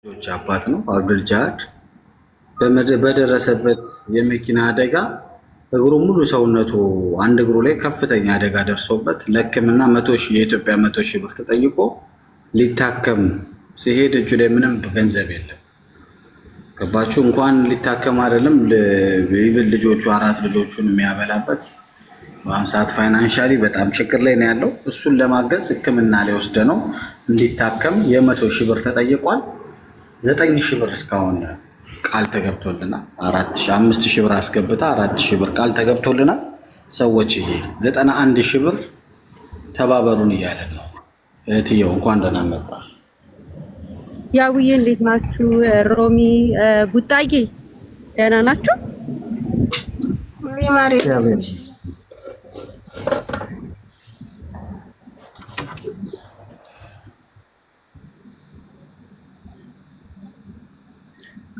ልጆች አባት ነው። አብዱል ጃድ በደረሰበት የመኪና አደጋ እግሩ ሙሉ ሰውነቱ አንድ እግሩ ላይ ከፍተኛ አደጋ ደርሶበት ለሕክምና የኢትዮጵያ 100,000 ብር ተጠይቆ ሊታከም ሲሄድ እጁ ላይ ምንም ገንዘብ የለም። ገባችሁ? እንኳን ሊታከም አይደለም ኢቭን ልጆቹ 4 ልጆቹን የሚያበላበት በአሁኑ ሰዓት ፋይናንሻሊ በጣም ችግር ላይ ነው ያለው። እሱን ለማገዝ ሕክምና ላይ ወስደ ነው እንዲታከም የ100,000 ብር ተጠይቋል። 9,000 ብር እስካሁን ቃል ተገብቶልናል። 5,000 ብር አስገብታ 4,000 ብር ቃል ተገብቶልናል። ሰዎች ይሄ 91,000 ብር ተባበሩን እያለን ነው። እህትየው እንኳን ደህና መጣሽ። ያውዬ እንዴት ናችሁ? ሮሚ ቡጣዬ ደህና ናችሁ?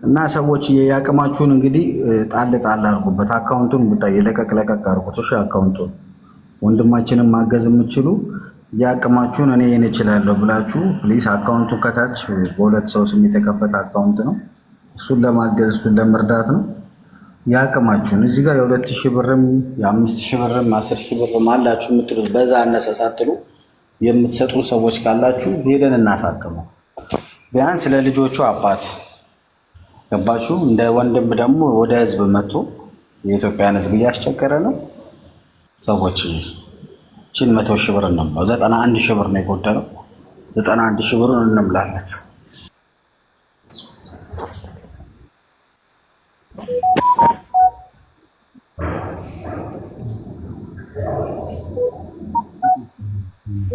እና ሰዎች የያቅማችሁን እንግዲህ ጣል ጣል አድርጉበት። አካውንቱን ቡጣዬ ለቀቅ አድርጉት። እሺ አካውንቱን ወንድማችንን ማገዝ የምትችሉ ያቅማችሁን እኔ እችላለሁ ብላችሁ ፕሊስ አካውንቱን ከታች በሁለት ሰው ስም የተከፈተ አካውንት ነው። እሱን ለማገዝ እሱን ለመርዳት ነው። ያቅማችሁን እዚህ ጋር የ2,000 ብርም የ5,000 ብርም 10,000 ብርም አላችሁ የምትሉት በዛ አነሰ ሳትሉ የምትሰጡ ሰዎች ካላችሁ ሄደን እናሳክመው። ቢያንስ ለልጆቹ አባት ገባችሁ። እንደ ወንድም ደግሞ ወደ ህዝብ መጥቶ የኢትዮጵያን ህዝብ እያስቸገረ ነው። ሰዎች ቺን 100,000 ብር ነው 91,000 ብር ነው የጎደለው። 91,000 ብሩን እንምላለት።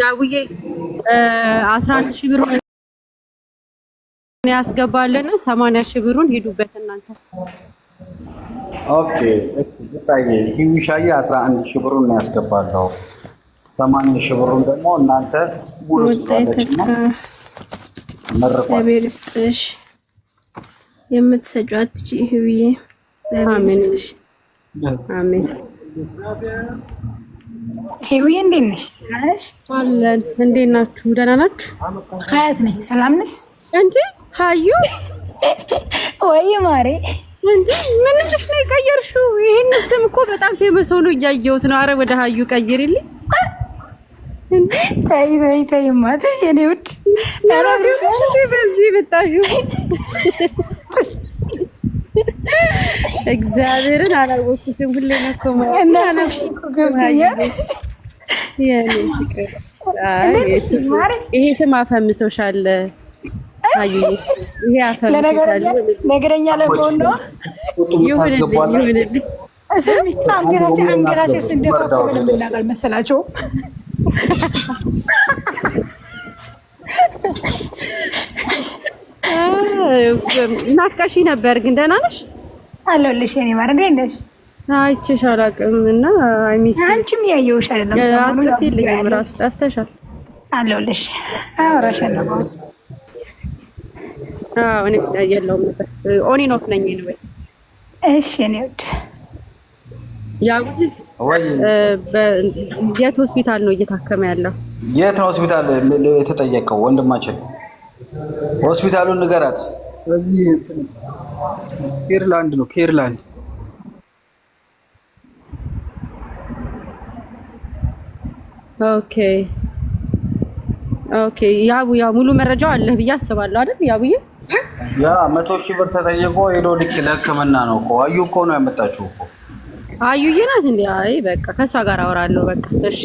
ያውዬ 11,000 ብር ያስገባለን። 80,000 ብሩን ሂዱበት እናንተ። ኦኬ እታይ ሂዊሻዬ 11,000 ብሩን ያስገባለው። 80,000 ብሩን ደግሞ እናንተ ሙሉ ታደርጉና ለቤርስጥሽ የምትሰጫት ህዊዬ ለቤርስጥሽ። አሜን። ህዊዬ እንዴት ነሽ? ነሽ አለን። እንዴት ናችሁ? ደህና ናችሁ? ሀያት ነኝ። ሰላም ነሽ? እንዴ ሀዩ ወይ ማሬ እንዴ ምን ልጅ ነው የቀየርሽው? ይሄን ስም እኮ በጣም ፌመስ ሆኖ እያየሁት ነው። አረ ወደ ሀዩ ቀይሪልኝ። ተይ ማታ የኔ ውድ በዚህ ብታሹ እግዚአብሔርን አላወኩትም። ሁሌ ነው እኮ ማለት ይሄ ስም አፈምሶሻል ሀዩ። ይሄ አፈምሶሻል። ነገረኛ ለመሆን ነው። ይሁንልኝ። እሰሚ አንገራችን ስንደፋ እኮ ምንም እናውቃል መሰላቸው። ናፍቀሽ ነበር ግን ደህና ነሽ? አለሁልሽ የኔ ማር። እንዴት ነሽ? አይቼሽ አላውቅም እና አንቺም ያየሁሽ አይደለም። አትጥፊልኝም እራሱ ጠፍተሻል። አለሁልሽ አወራሻለሁ በውስጥ። እኔ የለውም ነበር። ኦን ኤንድ ኦፍ ነኝ ወይስ? እሺ የኔ ውድ ያው የት ሆስፒታል ነው እየታከመ ያለው? የት ነው ሆስፒታል የተጠየቀው? ወንድማችን ሆስፒታሉን ንገራት። እዚህ ኬርላንድ ነው። ኬርላንድ ኦኬ። ያው ሙሉ መረጃው አለህ ብዬ አስባለሁ አይደል? ያውዬ 100,000 ብር ተጠይቆ ሄዶ ልክ ለሕክምና ነው እኮ። አዩ እኮ ነው ያመጣችው እኮ። አዩዬ ናት እንዴ? አይ በቃ ከሷ ጋር አወራለሁ። በቃ እሺ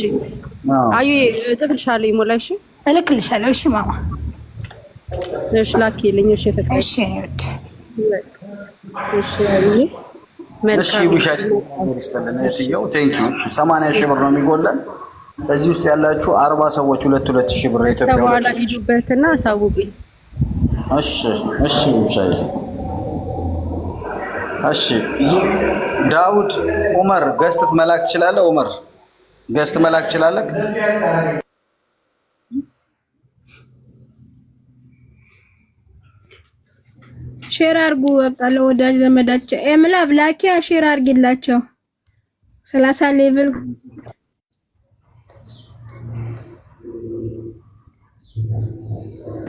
አዩዬ እጽፍልሻለሁ። ይሞላ። እሺ እልክልሻለሁ። እሺ ማማ እሺ ላኪልኝ። እሺ ተቀበል። እሺ እህት እሺ አዩዬ እሺ ቢሻል ይስተለን እህትየው ቴንክ ዩ። እሺ 80,000 ብር ነው የሚጎለን። እዚህ ውስጥ ያላችሁ 40 ሰዎች 2,000 ብር ኢትዮጵያ በኋላ ሂዱበትና አሳውቁኝ። እሺ ቢሻል እሺ። ዳውድ ዑመር ገስት መላክ ትችላለህ? ዑመር ገስት መላክ ትችላለህ? ሼር አርጉ። በቃ ለወዳጅ ዘመዳቸው ኤምላ ብላኪያ ሼር አርጊላቸው። 30 ሌቭል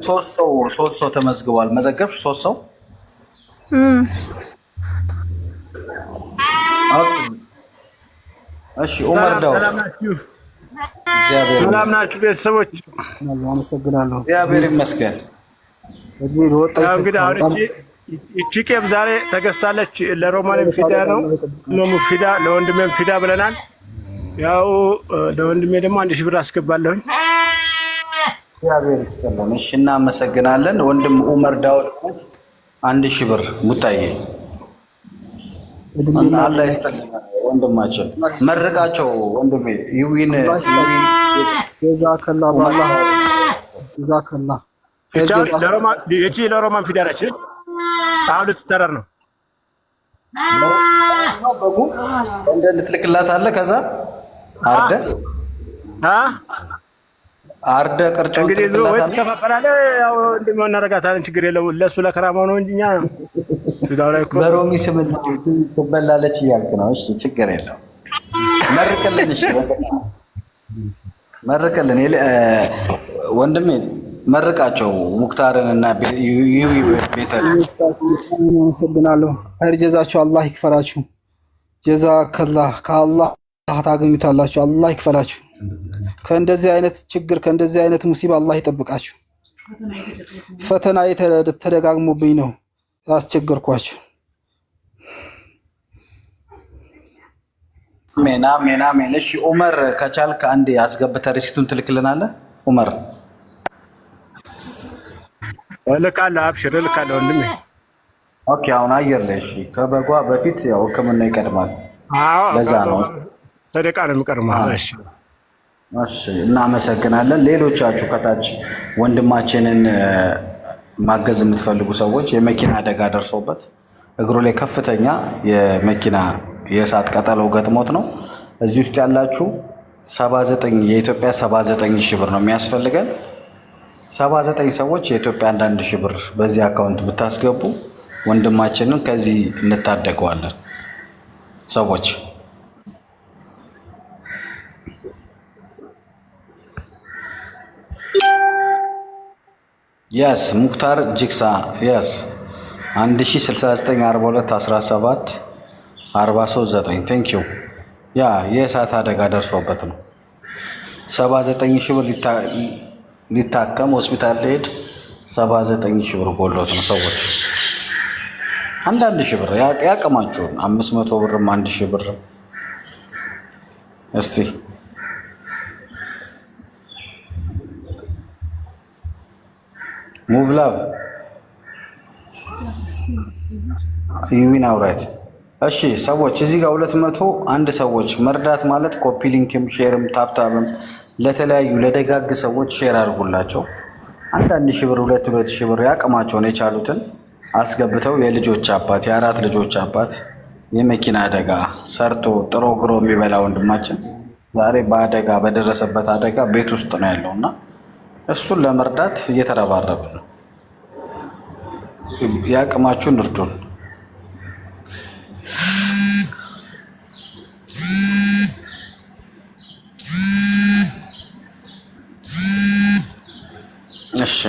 ሶስት ሰው ተመዝግቧል። መዘገብሽ 3 ሰው? እሺ ኡመር ዳውድ ሰላም ናችሁ ቤተሰቦች? አመሰግናለሁ። እግዚአብሔር ይመስገን። እንግዲህ አሁን እቺ ቄብ ዛሬ ተገዝታለች። ለሮማንም ፊዳ ነው ፊዳ፣ ለወንድሜም ፊዳ ብለናል። ያው ለወንድሜ ደግሞ 1000 ብር አስገባለሁኝ። እግዚአብሔር ይስጥልን። እሺ እናመሰግናለን። ወንድም ኡመር ዳውድ 1000 ብር ሙታዬ አላህ ይስጥልን። ወንድማችን መርቃቸው ወንድሜ ይዊን ጀዛከላ አላህ ጀዛከላ። እቺ ለሮማን ፊዳ ነች። አሁን ልትተረር ነው። እንደ ልትልክላት አለ። ከዛ አርደ ቅርጫ እንግዲህ ወይ ትከፋፈላለህ። ያው እንደምን እናደርጋታለን፣ ችግር የለውም። ለሱ ለከራማው ነው እንጂ እኛ ስጋው ላይ እኮ በሮሚ ስም ትበላለች እያልክ ነው። እሺ ችግር የለውም። መርቅልን። እሺ መርቅልን ወንድሜ፣ መርቃቸው ሙክታርን እና ይዊ ቤተል። አመሰግናለሁ። ኸይር ጀዛችሁ አላህ ይክፈላችሁ። ጀዛከላህ ከአላህ ታገኙታላችሁ። አላህ ይክፈላችሁ። ከእንደዚህ አይነት ችግር ከእንደዚህ አይነት ሙሲባ አላህ ይጠብቃችሁ። ፈተና ተደጋግሞብኝ ነው ያስቸገርኳችሁ። አሜን። እሺ ኡመር ከቻልክ አንዴ አስገብተህ ሪሲቱን ትልክልናለህ ኡመር? እልካለሁ፣ አብሽር እልካለሁ ወንድሜ። ኦኬ አሁን አየር ላይ እሺ። ከበጓ በፊት ያው ሕክምና ይቀድማል። ለዛ ነው ሰደቃ ነው የሚቀድመው። እሺ እሺ፣ እናመሰግናለን። ሌሎቻችሁ ከታች ወንድማችንን ማገዝ የምትፈልጉ ሰዎች የመኪና አደጋ ደርሶበት እግሩ ላይ ከፍተኛ የመኪና የእሳት ቃጠሎ ገጥሞት ነው። እዚህ ውስጥ ያላችሁ 79 የኢትዮጵያ 79 ሺህ ብር ነው የሚያስፈልገን። 79 ሰዎች የኢትዮጵያ 1 ሺህ ብር በዚህ አካውንት ብታስገቡ ወንድማችንን ከዚህ እንታደገዋለን። ሰዎች የስ ሙክታር ጅግሳ የስ 1069421743 ቴንክ ዩ። ያ የእሳት አደጋ ደርሶበት ነው። 79 ሺህ ብር ሊታከም ሆስፒታል ሊሄድ 79 ሺህ ብር ጎሎት ነው። ሰዎች 1 ሺህ ብር ያቅማችሁን 500 ብርም 1 ሺህ ብር እስቲ ሙቭ ላቭ ዩዊን አውራይት። እሺ ሰዎች እዚህ ጋር 201 ሰዎች መርዳት ማለት ኮፒ ሊንክም ሼርም ታፕታብም ለተለያዩ ለደጋግ ሰዎች ሼር አድርጉላቸው። 1 ሺህ ብር 2 ሺህ ብር ያቅማቸውን የቻሉትን አስገብተው የልጆች አባት የ4 ልጆች አባት የመኪና አደጋ ሰርቶ ጥሮ ግሮ የሚበላ ወንድማችን ዛሬ በአደጋ በደረሰበት አደጋ ቤት ውስጥ ነው ያለውና እሱን ለመርዳት እየተረባረብን ነው። ያቅማችሁን እርዱን። እሺ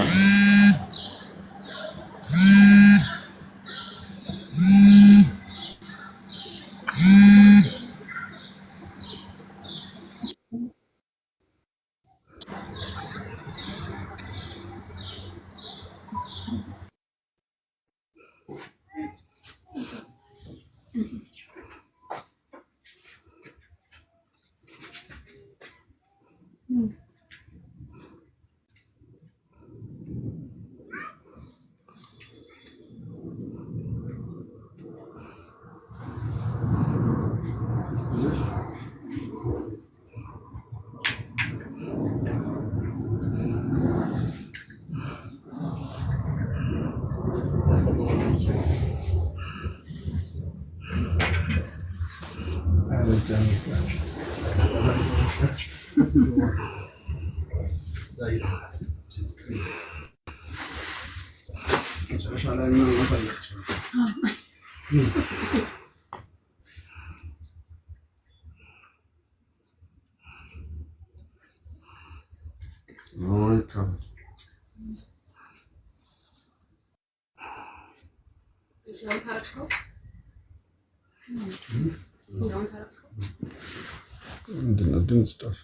ድምፅ ጠፋ።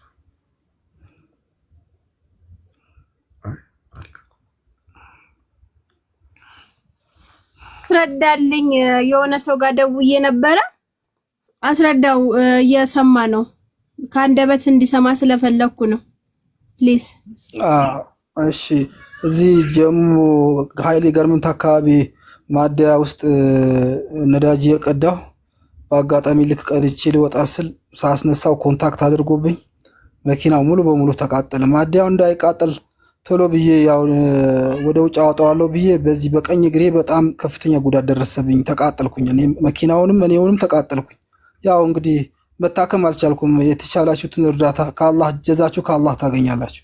ረዳልኝ የሆነ ሰው ጋር ደውዬ ነበረ። አስረዳው እየሰማ ነው። ከአንደበት እንዲሰማ ስለፈለኩ ነው። ፕሊዝ። እሺ እዚህ ጀሙ ኃይሌ ገርመንት አካባቢ ማደያ ውስጥ ነዳጅ የቀዳው በአጋጣሚ ልክ ቀድቼ ልወጣ ስል ሳስነሳው ኮንታክት አድርጎብኝ መኪናው ሙሉ በሙሉ ተቃጠለ። ማደያው እንዳይቃጠል ቶሎ ብዬ ያው ወደ ውጭ አወጣዋለሁ ብዬ በዚህ በቀኝ እግሬ በጣም ከፍተኛ ጉዳት ደረሰብኝ። ተቃጠልኩኝ። እኔ መኪናውንም እኔውንም ተቃጠልኩኝ። ያው እንግዲህ መታከም አልቻልኩም። የተቻላችሁትን እርዳታ ከአላህ ጀዛችሁ ከአላህ ታገኛላችሁ።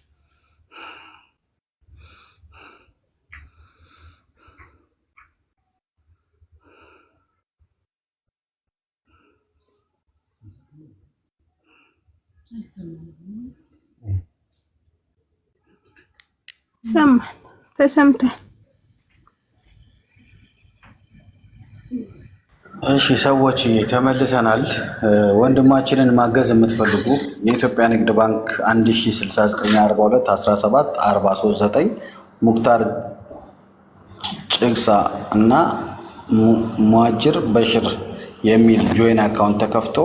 ተሰምቷል። እሺ ሰዎች ተመልሰናል። ወንድማችንን ማገዝ የምትፈልጉ የኢትዮጵያ ንግድ ባንክ 106942174339 ሙክታር ጭግሳ እና ሙአጅር በሽር የሚል ጆይን አካውንት ተከፍቶ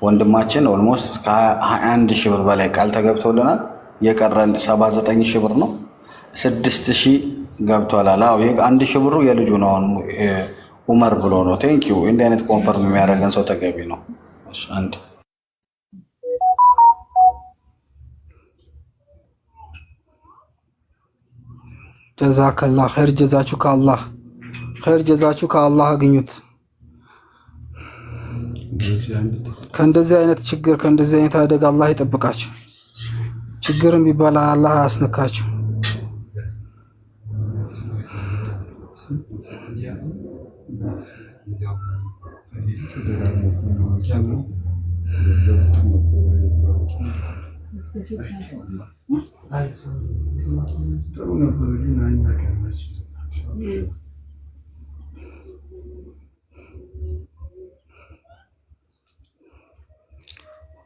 ወንድማችን ኦልሞስት እስከ 21 ሺህ ብር በላይ ቃል ተገብቶልናል። የቀረን 79 ሺህ ብር ነው። 6 ሺህ ገብቷል። አዎ 1 ሺህ ብሩ የልጁ ነው። አሁን ኡመር ብሎ ነው። ቴንክ ዩ። እንዲህ አይነት ኮንፈርም የሚያደርገን ሰው ተገቢ ነው። እሺ አንድ ጀዛከላህ ኸይር። ጀዛችሁ ከአላህ ኸይር። ጀዛችሁ ከአላህ አግኙት። ከእንደዚህ አይነት ችግር ከእንደዚህ አይነት አደጋ አላህ ይጠብቃችሁ። ችግርም ቢባል አላህ አያስነካችሁ።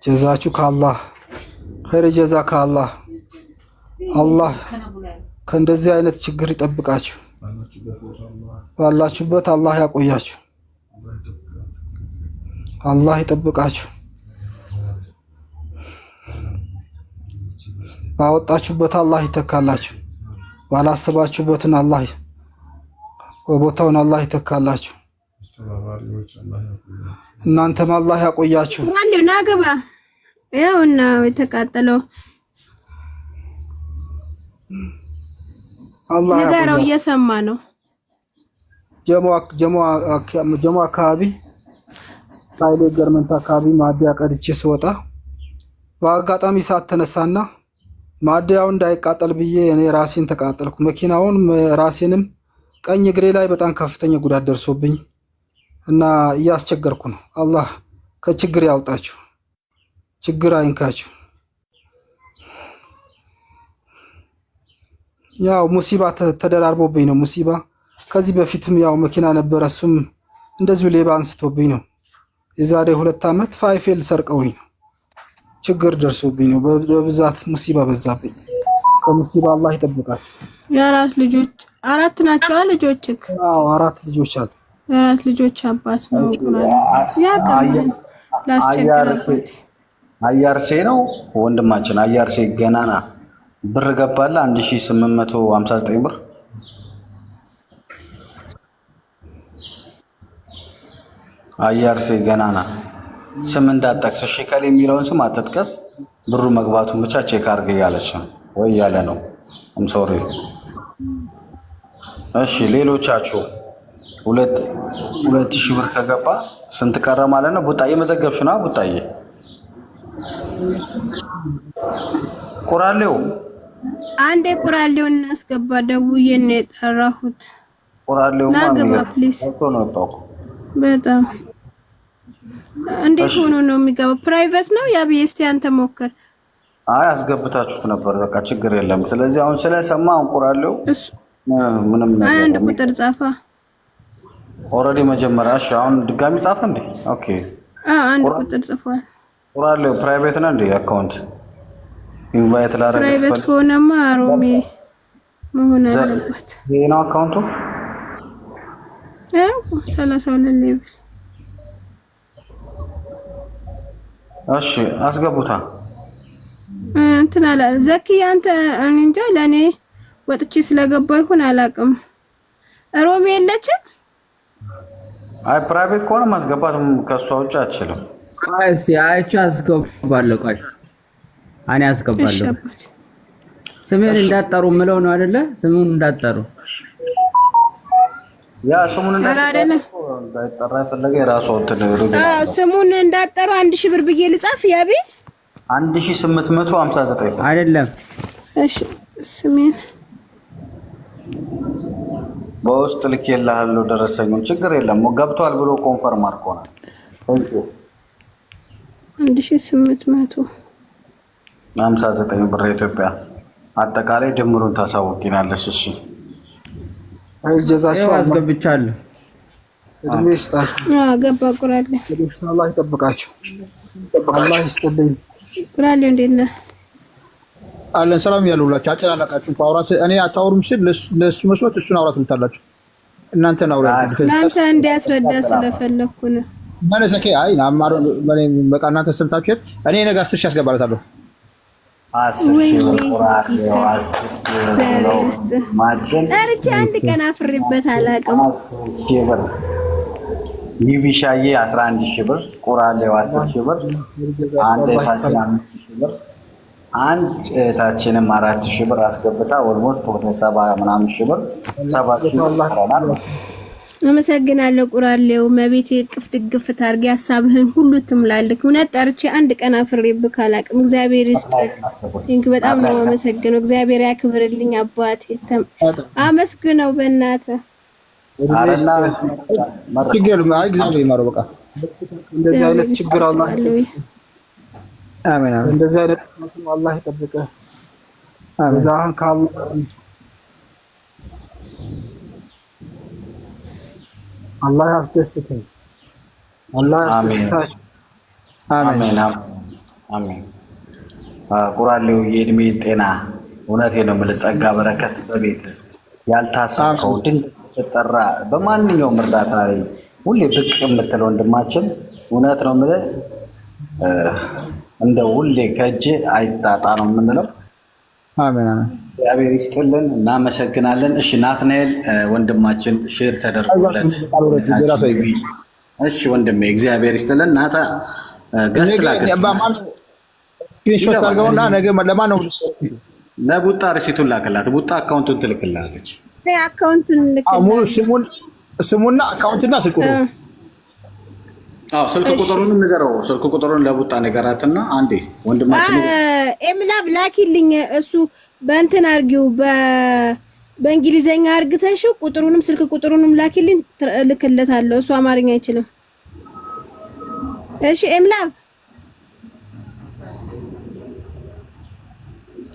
ጀዛችሁ ከአላህ ኸይር። ጀዛ ከአላህ። አላህ ከእንደዚህ አይነት ችግር ይጠብቃችሁ። ባላችሁበት አላህ ያቆያችሁ። አላህ ይጠብቃችሁ። ባወጣችሁበት አላህ ይተካላችሁ። ባላሰባችሁበትን አላህ ቦታውን አላህ ይተካላችሁ። እናንተም አላህ ያቆያችሁ። ናገባ ያውና የተቃጠለው አላህ ነገራው እየሰማ ነው። ጀሞ አካባቢ ኃይሌ ገርመንት አካባቢ ማደያ ቀድቼ ስወጣ በአጋጣሚ ሰዓት ተነሳና ማደያው እንዳይቃጠል ብዬ እኔ ራሴን ተቃጠልኩ። መኪናውን ራሴንም ቀኝ እግሬ ላይ በጣም ከፍተኛ ጉዳት ደርሶብኝ እና እያስቸገርኩ ነው። አላህ ከችግር ያውጣችሁ፣ ችግር አይንካችሁ። ያው ሙሲባ ተደራርቦብኝ ነው። ሙሲባ ከዚህ በፊትም ያው መኪና ነበረ፣ እሱም እንደዚሁ ሌባ አንስቶብኝ ነው። የዛሬ 2 ዓመት ፋይፌል ሰርቀውኝ ነው። ችግር ደርሶብኝ ነው። በብዛት ሙሲባ በዛብኝ። ከሙሲባ አላህ ይጠብቃችሁ። የአራት ልጆች 4 ናቸው ልጆችክ? አዎ 4 ልጆች አሉ። የአራት ልጆች አባት ነው። አያርሴ ነው ወንድማችን። አያርሴ ገናና ብር ገባለ 1859 ብር። አያርሴ ገናና ስም እንዳጠቅስ እሺ፣ ከሌ የሚለውን ስም አትጥቀስ። ብሩ መግባቱን ብቻ ቼክ አድርግ እያለች ነው ወይ ያለ ነው። ሶሪ። እሺ ሌሎቻችሁ 2000 ብር ከገባ ስንት ቀረ ማለት ነው? ቡጣዬ መዘገብሽ ነው። ቡጣዬ ቁራሌው አንዴ ቁራሌውን እናስገባ። ደውዬ ነው የጠራሁት። ቁራሌው ናገባ ፕሊዝ። በጣም እንዴት ሆኖ ነው የሚገባው? ፕራይቬት ነው ያ ቢኤስቲ። አንተ ሞክር። አይ አስገብታችሁት ነበር። በቃ ችግር የለም። ስለዚህ አሁን ስለሰማ አሁን ቁራሌው ምንም ነገር አንድ ቁጥር ጻፋ። ኦልሬዲ መጀመሪያ እሺ አሁን ድጋሚ ጻፈ እንዴ ኦኬ አንድ ቁጥር ጽፏል ቁራሌው ፕራይቬት ነው እንዴ አካውንት ኢንቫይት ላረጋግጥ ፕራይቬት ከሆነማ ሮሚ መሆን አለበት ይሄ ነው አካውንቱ 32 ሌብል እሺ አስገቡታ እንትን አለ ዘኪ አንተ እንጃ ለኔ ወጥቼ ስለገባው ይሁን አላውቅም ሮሚ የለችም አይ ፕራይቬት ከሆነ ማስገባት ከሷ ውጭ አትችልም አይስ አይቻ አስገባለሁ ቆይ እኔ አስገባለሁ ስሜን እንዳጠሩ ምለው ነው አይደለ ስሙን እንዳጠሩ ያ ስሙን እንዳጠራ ፈለገ የራሱ እንትን ስሙን እንዳጠሩ 1000 ብር ብዬ ልጻፍ ያቢ 1859 አይደለም እሺ ስሜን በውስጥ ልኬልሃለሁ ደረሰኙን ችግር የለም ገብቷል ብሎ ኮንፈርም አድርጎናል ታንክ ዩ 1859 ብር ኢትዮጵያ አጠቃላይ ድምሩን ታሳውቂናለሽ እሺ አይጀዛችሁ አስገብቻለሁ እድሜ ይስጣችሁ ገባ ቁራሌ አላህ ይጠብቃችሁ አላህ ይስጥልኝ ቁራሌ እንዴት ነህ አለን ሰላም ያሉላችሁ አጨናነቃችሁ ፓውራት እኔ አታውሩም ሲል ለሱ መስዋዕት እሱን አውራት ልታላችሁ እናንተ ነው እናንተ እንዲያስረዳ ስለፈለኩ ነው ማለት ዘኪ አይ አማሮ በቃ እናንተ ሰምታችሁ እኔ ነገ 10 ሺህ አስገባላታለሁ 10 ሺህ ቁራሌው 10 ማጭን አርቺ አንድ ቀን አፍሪበት አላውቅም 10 ሺህ ብር ሊቢሻዬ 11 ሺህ ብር ቁራሌው 10 ሺህ ብር አንድ ታችን 5 ሺህ ብር አንድ ታችንም 4 ሺህ ብር አስገብታ ኦልሞስት ወደ 70 ምናምን ሺህ ብር 7 ሺህ ብር አራናል አመሰግናለሁ ቁራሌው መቤቴ ቅፍ ድግፍ ታርጊ ሐሳብህን ሁሉ ትምላልክ እውነት ጠርቼ አንድ ቀን አፍሬብህ አላውቅም እግዚአብሔር ይስጥህ በጣም ነው አመሰግነው እግዚአብሔር ያክብርልኝ አባቴ አመስግነው በእናትህ አረና ችግር ማይ እግዚአብሔር ይማረው በቃ እንደዚህ አይነት ችግር አላህ አሜን እንደዚህ አይነት አላህ ይጠብቅህ ዛህን ካላህ አላህ ያስደስተኝ አላህ ያስደስታችሁ አሜን አሜን ቁራሌው የእድሜ ጤና እውነቴ ነው የምልህ ጸጋ በረከት በቤት ያልታሰብከው ድንገት ተጠራ በማንኛውም እርዳታ ላይ ሁሌ ብቅ የምትለው ወንድማችን እውነት ነው የምልህ እንደ ሁሌ ከእጅ አይጣጣ ነው የምንለው አሜን አሜን እግዚአብሔር ይስጥልን እናመሰግናለን እሺ ናትናኤል ወንድማችን ሼር ተደርጎለት እሺ ወንድሜ እግዚአብሔር ይስጥልን ናታ ገስት ላከስ ስክሪንሾት አድርገውና ነገ ለማን ነው ለቡጣ ሪሲቱን ላከላት ቡጣ አካውንቱን ትልክላለች አካውንቱን ልክልኝ ሙሉ ስሙና አካውንትና ስልኩ ስልክ ቁጥሩን ንገረው ስልክ ቁጥሩን ለቡጣ ንገራትና አንዴ ወንድማችን ኤምላብ ላኪልኝ እሱ በእንትን አርጊው በእንግሊዘኛ አርግተሽ ቁጥሩንም ስልክ ቁጥሩንም ላኪልኝ ልክለታለሁ እሱ አማርኛ አይችልም እሺ ኤምላብ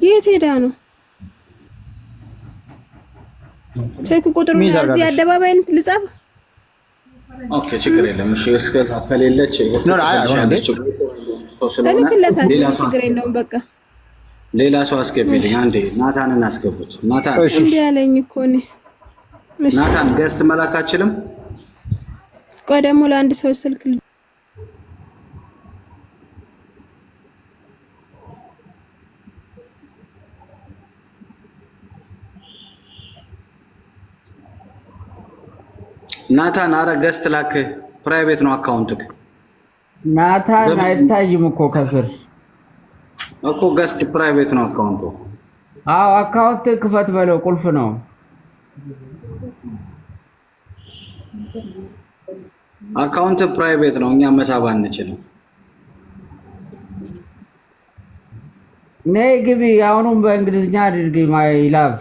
የት ሄዳ ነው ስልክ ቁጥሩን እዚህ አደባባይ ልጻፍ ኦኬ ችግር የለም እሺ እስከዛ ከሌለች ሌላ ሰው አስገቢልኝ አንዴ ናታንን አስገቡት ናታን እንዴ ያለኝ እኮ ነው ናታን ገስት መላክ አችልም ቆይ ደግሞ ለአንድ ሰው ስልክ ናታን አረ ገስት ላክ ፕራይቬት ነው አካውንትክ ናታን አይታይም እኮ ከስር እኮ ገስት ፕራይቬት ነው አካውንቱ አዎ አካውንት ክፈት በለው ቁልፍ ነው አካውንት ፕራይቬት ነው እኛ መሳብ አንችልም ነይ ግቢ አሁንም በእንግሊዝኛ አድርጊ ማይ ላቭ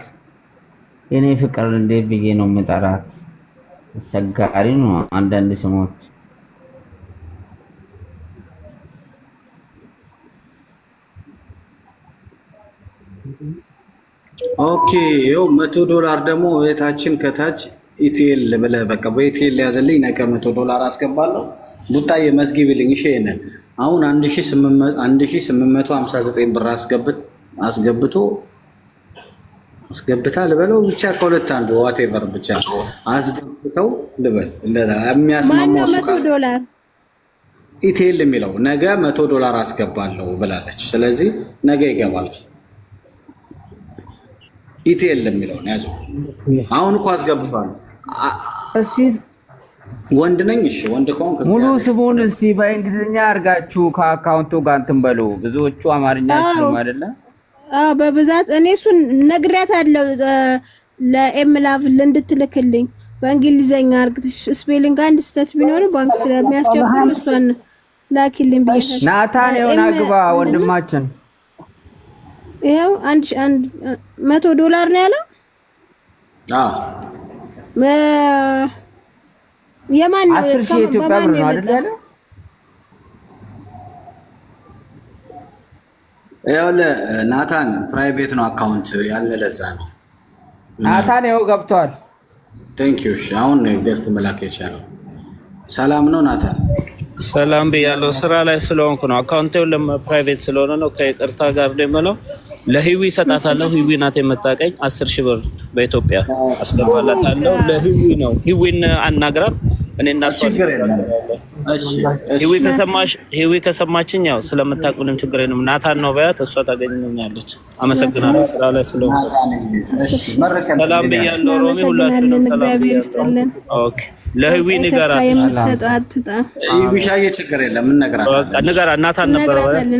የኔ ፍቅር እንደ ብዬ ነው የምጠራት አስቸጋሪ ነው አንዳንድ ስሞች ኦኬ ይኸው $100 ደግሞ እህታችን ከታች ኢቲኤል ብለህ በቃ በኢቲኤል ያዘልኝ ነገ $100 አስገባለሁ። ቡጣዬ መስጊብልኝ። እሺ ይሄንን አሁን 1859 ብር አስገብታ ልበለው ብቻ ከሁለት አንዱ ዋቴቨር ብቻ አስገብተው ልበል። እንደዛ የሚያስማማው $100 ኢቲኤል የሚለው ነገ $100 አስገባለሁ ብላለች። ስለዚህ ነገ ይገባል። ኢቲኤል የሚለው ያዙ። አሁን እኮ አስገብቷል። እስቲ ወንድ ነኝ። እሺ ወንድ ከሆንክ ሙሉ ስሙን እስቲ በእንግሊዝኛ አድርጋችሁ ከአካውንቱ ጋር እንትን በሉ። ብዙዎቹ አማርኛ አይችሉም አይደለ? በብዛት እኔ እሱን ነግሬያታለሁ ለኤምላቭ እንድትልክልኝ በእንግሊዘኛ አርግተሽ ስፔሊንግ አንድ ስህተት ቢኖር ባንክ ስለሚያስቸግር እሷን ላኪልኝ ብዬሽ። ናታን የሆነ ግባ ወንድማችን ይሄው $100 ነው ያለው። የማን ነው? 10,000 ኢትዮጵያ ብር ነው አይደል ያለው? ይኸውልህ ናታን ፕራይቬት ነው አካውንት ያለ ለዛ ነው። ናታን ይኸው ገብቷል። ቴንክ ዩ። እሺ አሁን ነው ገዝቶ መላክ የቻለው። ሰላም ነው ናታን? ሰላም ብያለሁ። ስራ ላይ ስለሆንኩ ነው። አካውንቴው ፕራይቬት ስለሆነ ነው። ከይቅርታ ጋር ደግሞ ነው ለህዊ እሰጣታለሁ። ህዊ ናት የምታውቀኝ 10,000 ብር በኢትዮጵያ አስገባላታለሁ። ለህዊ ነው። ህዊን አናግራት። እኔ ችግር የለም። እሺ ህዊ ከሰማችኝ ያው ስለምታውቁንም ችግር የለም። ናታን ነው በያት፣ እሷ ታገኘኛለች። አመሰግናለሁ። ስራ ላይ ስለሆንኩ ሰላም ብያለሁ። ሮሚ ሁላችሁንም እግዚአብሔር ይስጥልን። ኦኬ ለህዊ ንገራት። ቢሻዬ ችግር የለም። ንገራት። ናታን ነበር በያት።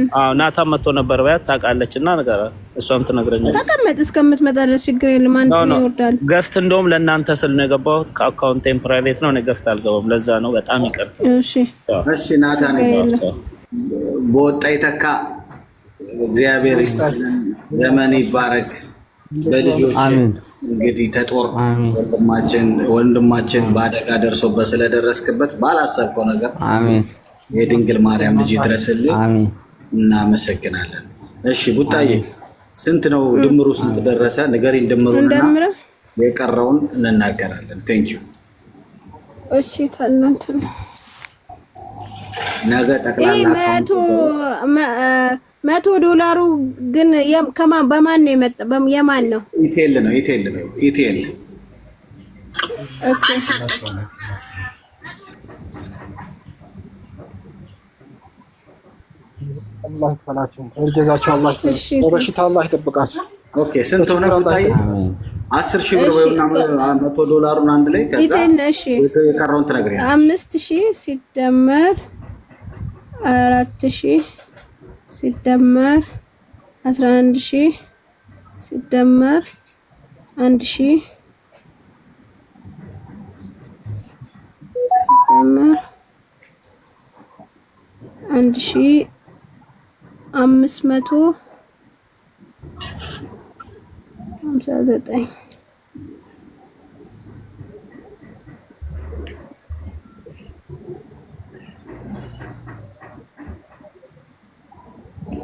ናታን መጥቶ ነበር በያት፣ ታውቃለች እና ንገራት። እሷም ትነግረኛለች። ተቀመጥ እስከምትመጣለች ችግር የለም። አንተ ነው ይወርዳል። ገስት እንደውም ለእናንተ ስል ነው የገባሁት። ከአካውንቴም ፕራይቬት ነው። እኔ ገስት አልገባም። ለዛ ነው። በጣም ይቅርታ። እሺ ናታን በወጣ ይተካ። እግዚአብሔር ይስጥልን። ዘመን ይባረክ። በልጆች እንግዲህ ተጦር ወንድማችን በአደጋ ደርሶበት ስለደረስክበት ባላሰብከው ነገር የድንግል ማርያም ልጅ ይድረስልህ። እናመሰግናለን። እሺ ቡጣዬ ስንት ነው ድምሩ? ስንት ደረሰ? ንገሪኝ ድምሩና የቀረውን እንናገራለን። ቴንክ ዩ። እሺ ታናንተ ነገ ጠቅላላ $100 ግን በማን ነው የመጣ? የማን ነው? ኢቲኤል ነው። ኢቲኤል አላህ ይፈላችሁ። እርጀዛችሁ አላህ ይፈላችሁ። በበሽታ አላህ ይጠብቃችሁ። ኦኬ ስንት ሆነ ቡጣዬ? 10,000 ብር ወይና $100 አንድ ላይ ከዛ የቀረውን ትነግሪያለሽ። 5,000 ሲደመር 4,000 ሲደመር 11,000 ሲደመር 1,000 ሲደመር 1,559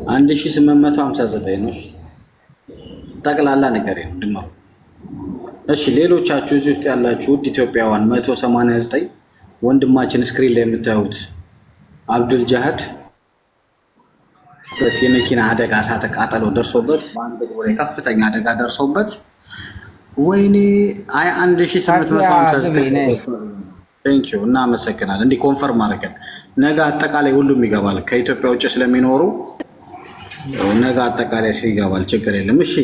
1859 ነው ጠቅላላ ነገር ነው ድምሩ። እሺ ሌሎቻችሁ እዚህ ውስጥ ያላችሁ ውድ ኢትዮጵያውያን 189 ወንድማችን ስክሪን ላይ የምታዩት አብዱል ጃሃድ የመኪና አደጋ እሳተ ቃጠሎ ደርሶበት በአንድ እግሩ ላይ ከፍተኛ አደጋ ደርሶበት ወይኔ 1859 ቴንክ ዩ እናመሰግናለን። እንዲህ ኮንፈርም አድርገን ነገ አጠቃላይ ሁሉም ይገባል። ከኢትዮጵያ ውጭ ስለሚኖሩ ነገ አጠቃላይ ሲገባል ችግር የለም። እሺ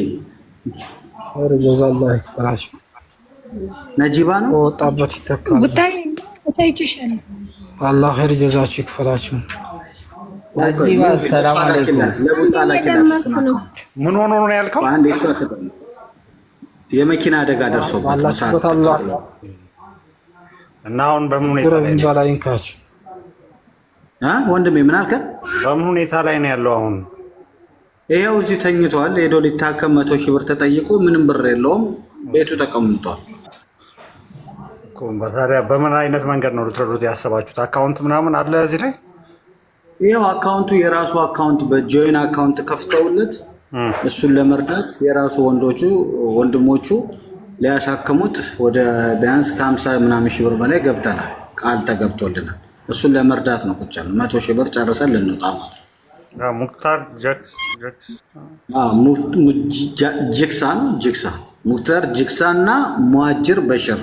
ጀዛላህ ይክፈላችሁ። ነጂባ ነው ወጣበት ይተካል። ቡታይ ሳይችሻል አላህ ኸይር ጀዛችሁ ይክፈላችሁ። ሰላም አለይኩም። ለቡጣ ላኪላት። ምን ሆኖ ነው ያልከው? አንዴ እሱ የመኪና አደጋ ደርሶበት ነው ሳት እና አሁን በምን ሁኔታ ላይ ነው? ወንድሜ ምን አልከን? በምን ሁኔታ ላይ ነው ያለው አሁን? ይሄው እዚህ ተኝቷል። ሄዶ ሊታከም 100,000 ብር ተጠይቆ ምንም ብር የለውም። ቤቱ ተቀምጧል። ታዲያ በምን አይነት መንገድ ነው ልትረዱት ያሰባችሁት? አካውንት ምናምን አለ እዚህ ላይ? ይሄው አካውንቱ የራሱ አካውንት በጆይን አካውንት ከፍተውለት እሱን ለመርዳት የራሱ ወንድሞቹ ሊያሳክሙት ወደ ቢያንስ ከ50 ምናምን ሺህ ብር በላይ ገብተናል። ቃል ተገብቶልናል። እሱን ለመርዳት ነው ቁጭ ያለው። 100 ሺህ ብር ጨርሰን ልንወጣ ማለት ነው። ሙክታር ጅግሳ ሙክታር ጅግሳ እና ሙአጅር በሽር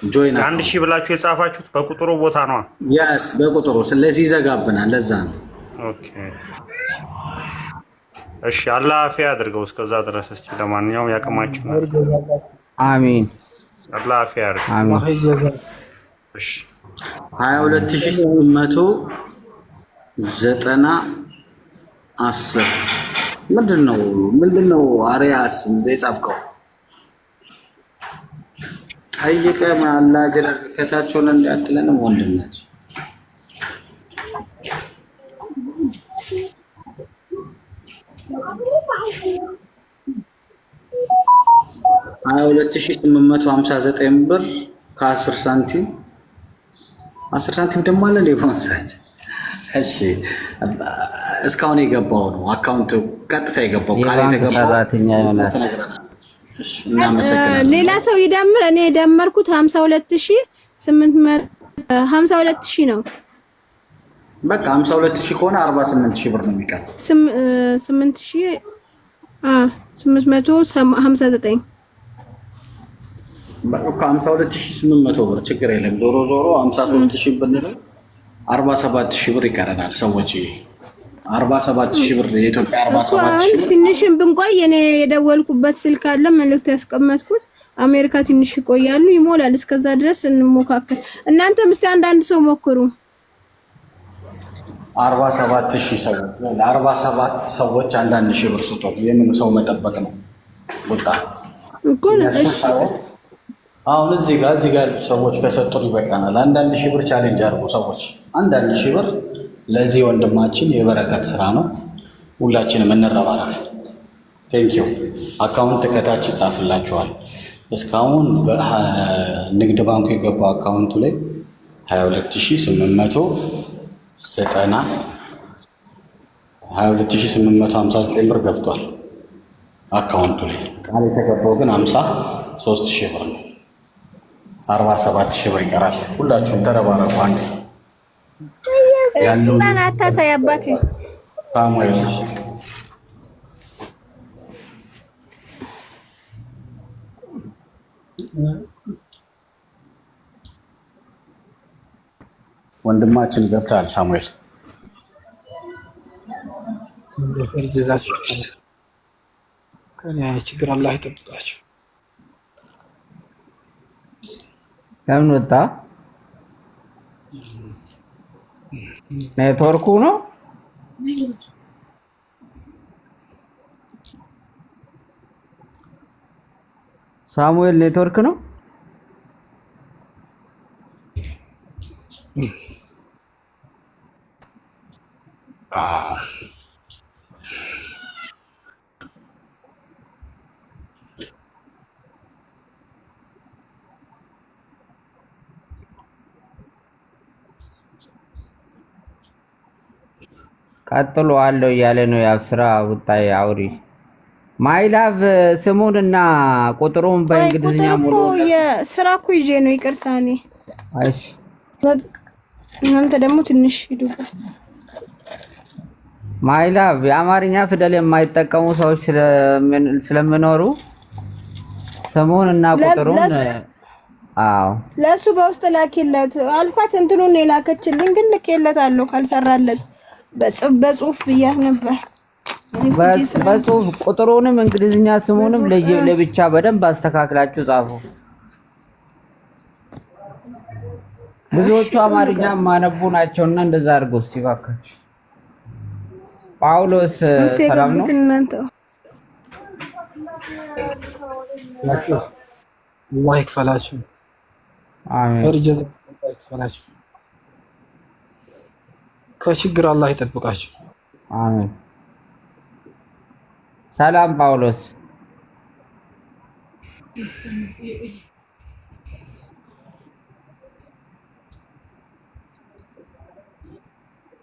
ጆይን 1000 ብላችሁ የጻፋችሁት በቁጥሩ ቦታ ነው። ያስ በቁጥሩ ስለዚህ ይዘጋብናል። ለዛ ነው። ኦኬ እሺ፣ አላህ አፊያ አድርገው እስከዛ ድረስ። እስቲ ለማንኛውም ያቀማችሁ አሚን። አላህ አፊያ አድርገው። አሚን። እሺ 22890 ምንድነው አሪያስ የጻፍከው? ጠይቀ ማላጀር ከታቸውን እንዲያጥለንም ወንድማችን 22859 ብር ከ10 ሳንቲም 10 ሳንቲም ደግሞ አለ ለቦንሳት። እሺ እስካሁን የገባው ነው አካውንቱ ቀጥታ የገባው ቃል የተገባው ተነግረናል። እሺ እናመሰግናለን። ሌላ ሰው ይደምር። እኔ የደመርኩት 52852 ነው። በቃ 52000 ከሆነ 48000 ብር ነው የሚቀርው። 8859 በቃ 52800 ብር ችግር የለም። ዞሮ 53000 ብንል 47000 ብር ይቀረናል። ሰዎች 47000 ብር የኢትዮጵያ 47000 ብር። ትንሽም ብንቆይ እኔ የደወልኩበት ስልክ አለ መልእክት ያስቀመጥኩት አሜሪካ ትንሽ ይቆያሉ፣ ይሞላል። እስከዛ ድረስ እንሞካከል። እናንተም እስቲ አንዳንድ ሰው ሞክሩ። 47000 ሰዎች 47 ሰዎች አንዳንድ ሺህ ብር ስጡ። የምን ሰው መጠበቅ ነው? ወጣ እኮ ነው። እሺ አሁን እዚህ ጋር ሰዎች ከሰጡን ይበቃናል። አንዳንድ ሺህ ብር ቻሌንጅ አድርጉ ሰዎች። አንዳንድ ሺህ ብር ለዚህ ወንድማችን የበረከት ስራ ነው። ሁላችንም እንረባረብ። ቴንኪዩ። አካውንት ከታች ይጻፍላችኋል። እስካሁን በንግድ ባንኩ የገባው አካውንቱ ላይ 22859 ብር ገብቷል አካውንቱ ላይ። ቃል የተገባው ግን 53000 ብር ነው። 47000 ብር ይቀራል። ሁላችሁም ተረባረቡ። አንዴ ያለው አታሳይ አባቴ ሳሙኤል ወንድማችን ገብታል። ሳሙኤል ፈርጀዛችሁ ከኔ ችግር አላህ ይጠብቃችሁ። ለምን ወጣ? ኔትወርኩ ነው። ሳሙኤል ኔትወርክ ነው። ቀጥሎ አለው እያለ ነው። ያው ስራ ውጣይ አውሪ ማይላቭ ስሙንና ቁጥሩን በእንግሊዝኛ ሙሉ የስራ እኮ ይዤ ነው። ይቅርታ እኔ እሺ፣ እናንተ ደግሞ ትንሽ ሂዱበት። ማይላቭ የአማርኛ ፊደል የማይጠቀሙ ሰዎች ስለሚኖሩ ስሙንና ቁጥሩን አዎ፣ ለሱ በውስጥ ላኪለት አልኳት። እንትኑን የላከችልኝ ግን ልኬለታለሁ ካልሰራለት በጽሁፍ ብያት ነበር። በጽሁፍ ቁጥሩንም እንግሊዝኛ ስሙንም ለብቻ በደንብ አስተካክላችሁ ጻፉ። ብዙዎቹ አማርኛ ማነቡ ናቸውና እንደዛ አድርጎ እስቲ እባካችሁ። ጳውሎስ ሰላም ነው? አላህ ይክፈላችሁ። አሜን። ፈርጀዛ ይክፈላችሁ። ከችግር አላህ ይጠብቃችሁ። አሜን። ሰላም ጳውሎስ።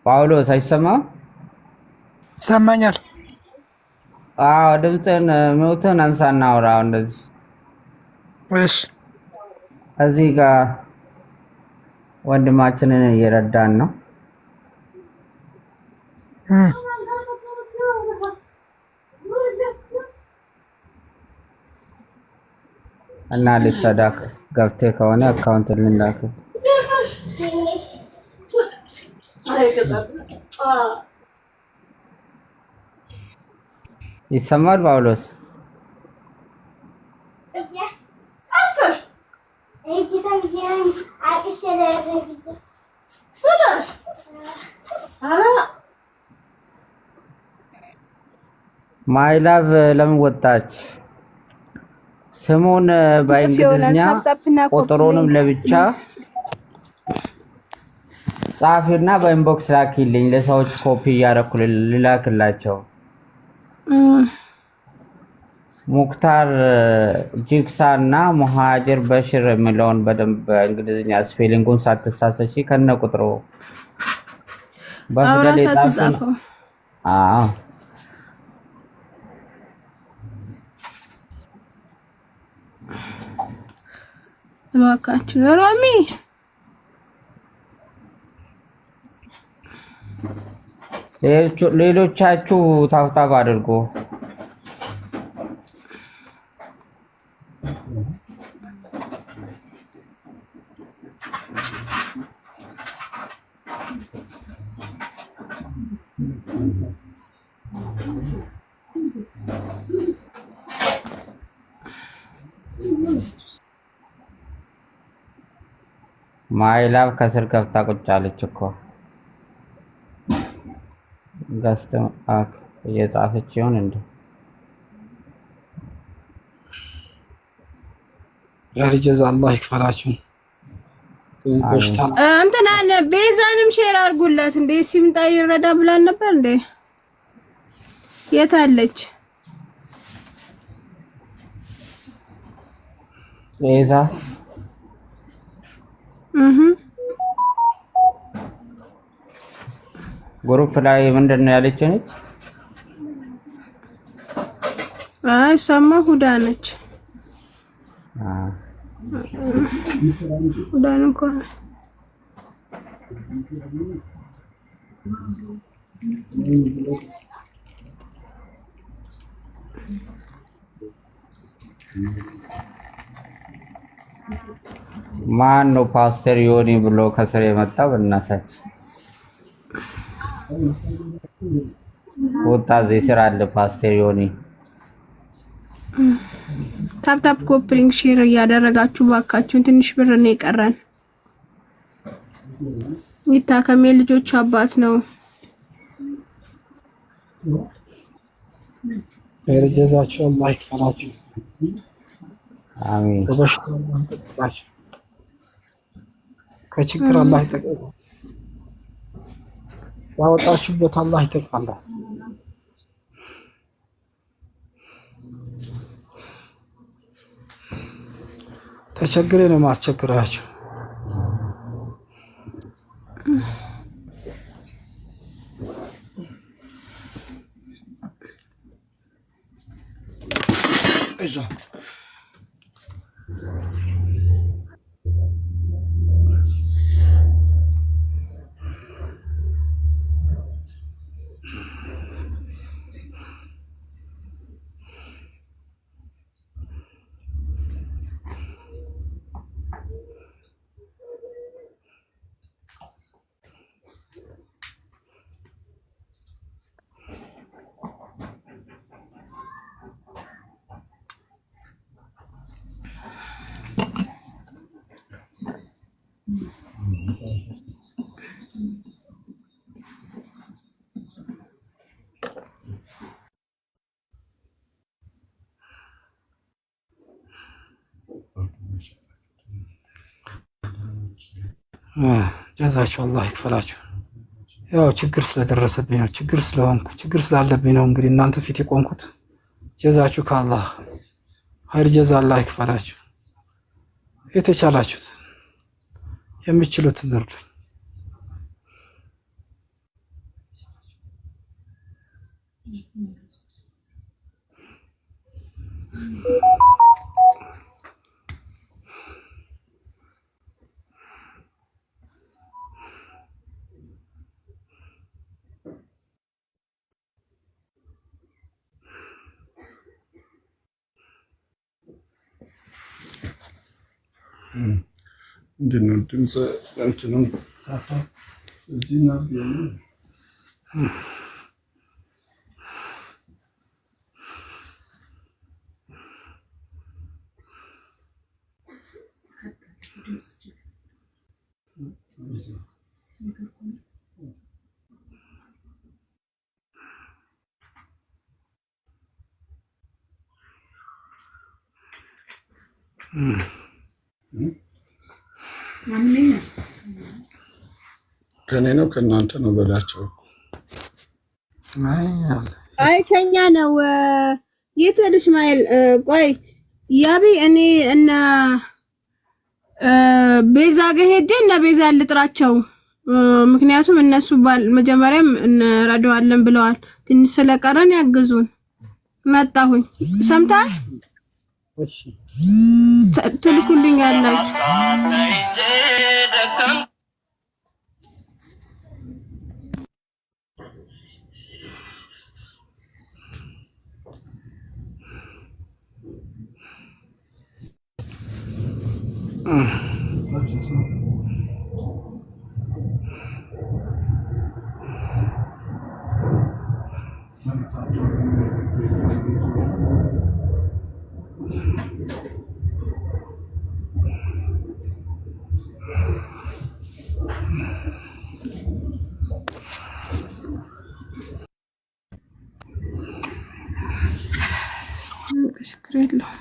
ጳውሎስ አይሰማም? ይሰማኛል። አዎ፣ ድምፅህን ሚውትን አንሳና አውራ እንደዚህ። እሺ እዚህ ጋር ወንድማችንን እየረዳን ነው እና ልትሰዳክ ገብተህ ከሆነ አካውንት ልንላክ ይሰማል ጳውሎስ ማይላቭ ለምን ወጣች? ስሙን በእንግሊዝኛ ቁጥሩንም ለብቻ ጻፊና በኢንቦክስ ላኪልኝ ለሰዎች ኮፒ ያረኩ ልላክላቸው። ሙክታር ጂክሳ እና ሙሃጅር በሽር የሚለውን በደንብ በእንግሊዝኛ ስፔሊንጉን ሳትሳሰሺ ከነ ቁጥሩ በፊደል የጻፈው። አዎ እባካችሁ ሮሚ ሌሎቻችሁ ታፍታፍ አድርጎ ማይላቭ ከስር ከፍታ ቁጭ አለች እኮ ጋስተ እየጻፈች ይሆን እንዴ? ያ ጀዛ አላህ ይክፈላችሁ። እንትና ቤዛንም ሼር አድርጉላት እንዴ ሲምጣ ይረዳ ብላን ነበር እንዴ? የት አለች ቤዛ? ግሩፕ ላይ ምንድነው ያለችኝ? አይ ሰማ ሁዳ ነች። ሁዳን እንኳን ማን ነው ፓስተር ዮኒ ብሎ ከስር የመጣው? በእናታችሁ ወጣ እዚህ ስራ አለ ፓስተር ዮኒ። ታፕታፕ ኮፕሊንግ ሼር እያደረጋችሁ ባካችሁን፣ ትንሽ ብር ነው የቀረን። ይታከም የልጆች አባት ነው። ጀዛችሁ አላህ ይክፈላችሁ። አሜን። ከችግር አላህ ይጠቅም። ያወጣችሁበት አላህ ይጠቅማል። ተቸግሬ ነው ማስቸግራችሁ። እዛ ጀዛችሁ አላህ ይክፈላችሁ። ያው ችግር ስለደረሰብኝ ነው፣ ችግር ስላለብኝ ነው እንግዲህ እናንተ ፊት የቆምኩት። ጀዛችሁ ከአላህ ኸይር ጀዛ አላህ ይክፈላችሁ። የተቻላችሁት የምትችሉትን እርዱኝ። ምንድን ነው ድምፅ እንትኑ እዚህ ነው ከኔ ነው ከእናንተ ነው በላቸው። አይ ከኛ ነው። የትል እስማኤል ቆይ ያቢ እኔ እና ቤዛ ጋር ሄጄ እና ቤዛ ልጥራቸው። ምክንያቱም እነሱ መጀመሪያም እንረዳዋለን ብለዋል። ትንሽ ስለቀረን ያግዙን። መጣሁኝ። ሰምታል? እሺ ትልኩልኛላችሁ። ችግር የለውም።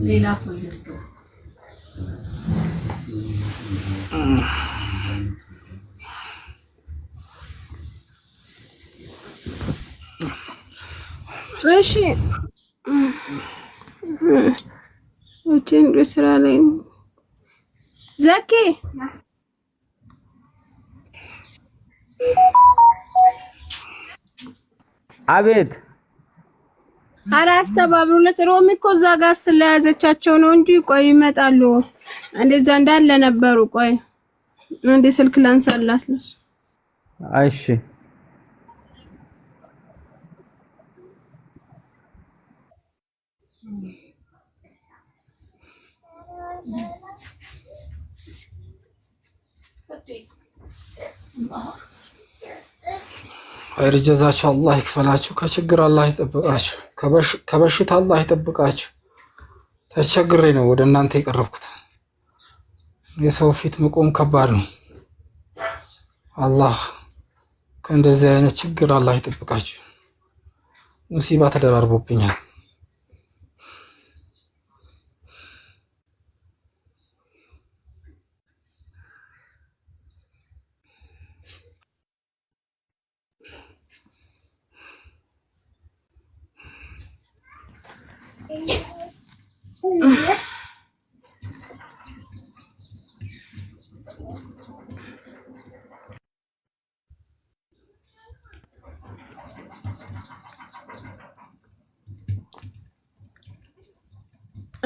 ሌላ ሰው ይስከው እሺ ወጭን በስራ ላይ ዘኪ አቤት ኧረ አስተባብሩለት። ሮሚ እኮ እዛ ጋር ስለያዘቻቸው ነው እንጂ ቆይ ይመጣሉ። እንደዛ እንዳለ ነበሩ። ቆይ እንደ ስልክ ላንሳላት። እሺ ኸይር ጀዛችሁ አላህ ይክፈላችሁ። ከችግር አላህ ይጠብቃችሁ። ከበሽታ አላህ ይጠብቃችሁ። ተቸግሬ ነው ወደ እናንተ የቀረብኩት። የሰው ፊት መቆም ከባድ ነው። አላህ ከእንደዚህ አይነት ችግር አላህ ይጠብቃችሁ። ሙሲባ ተደራርቦብኛል።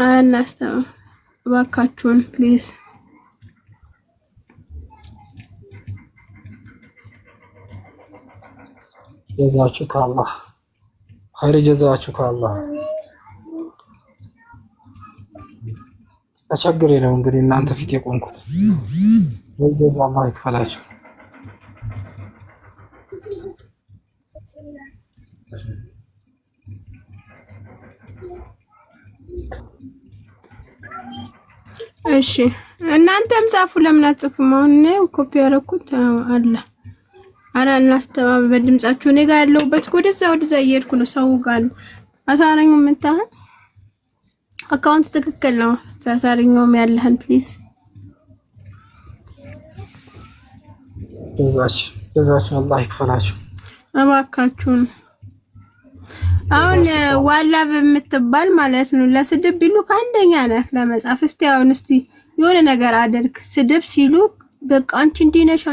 አናስተው እባካችሁን ፕሊዝ ጀዛችሁ ከአላህ ኸይር ጀዛችሁ ከአላህ። ተቸግሬ ነው እንግዲህ እናንተ ፊት የቆምኩት። ጀዛ አላህ ይክፈላችሁ። እሺ እናንተም ጻፉ። ለምን አትጽፉም? አሁን ኮፒ ያደረኩት አለ። አረ እናስተባበ በድምጻችሁ እኔ ጋር ያለውበት ወደዛ እየሄድኩ ነው። ሰው ጋር አሳረኙ የምታህል አካውንት ትክክል ነው። አሳረኙም ያለህን ፕሊዝ ጀዛችሁ አላህ ይክፈላችሁ እባካችሁን። አሁን ዋላ በምትባል ማለት ነው ለስድብ ቢሉ ከአንደኛ ነህ ለመጻፍ። እስቲ የሆነ ነገር አድርግ። ስድብ ሲሉ በቃ አንቺ እንዲህ ነሽ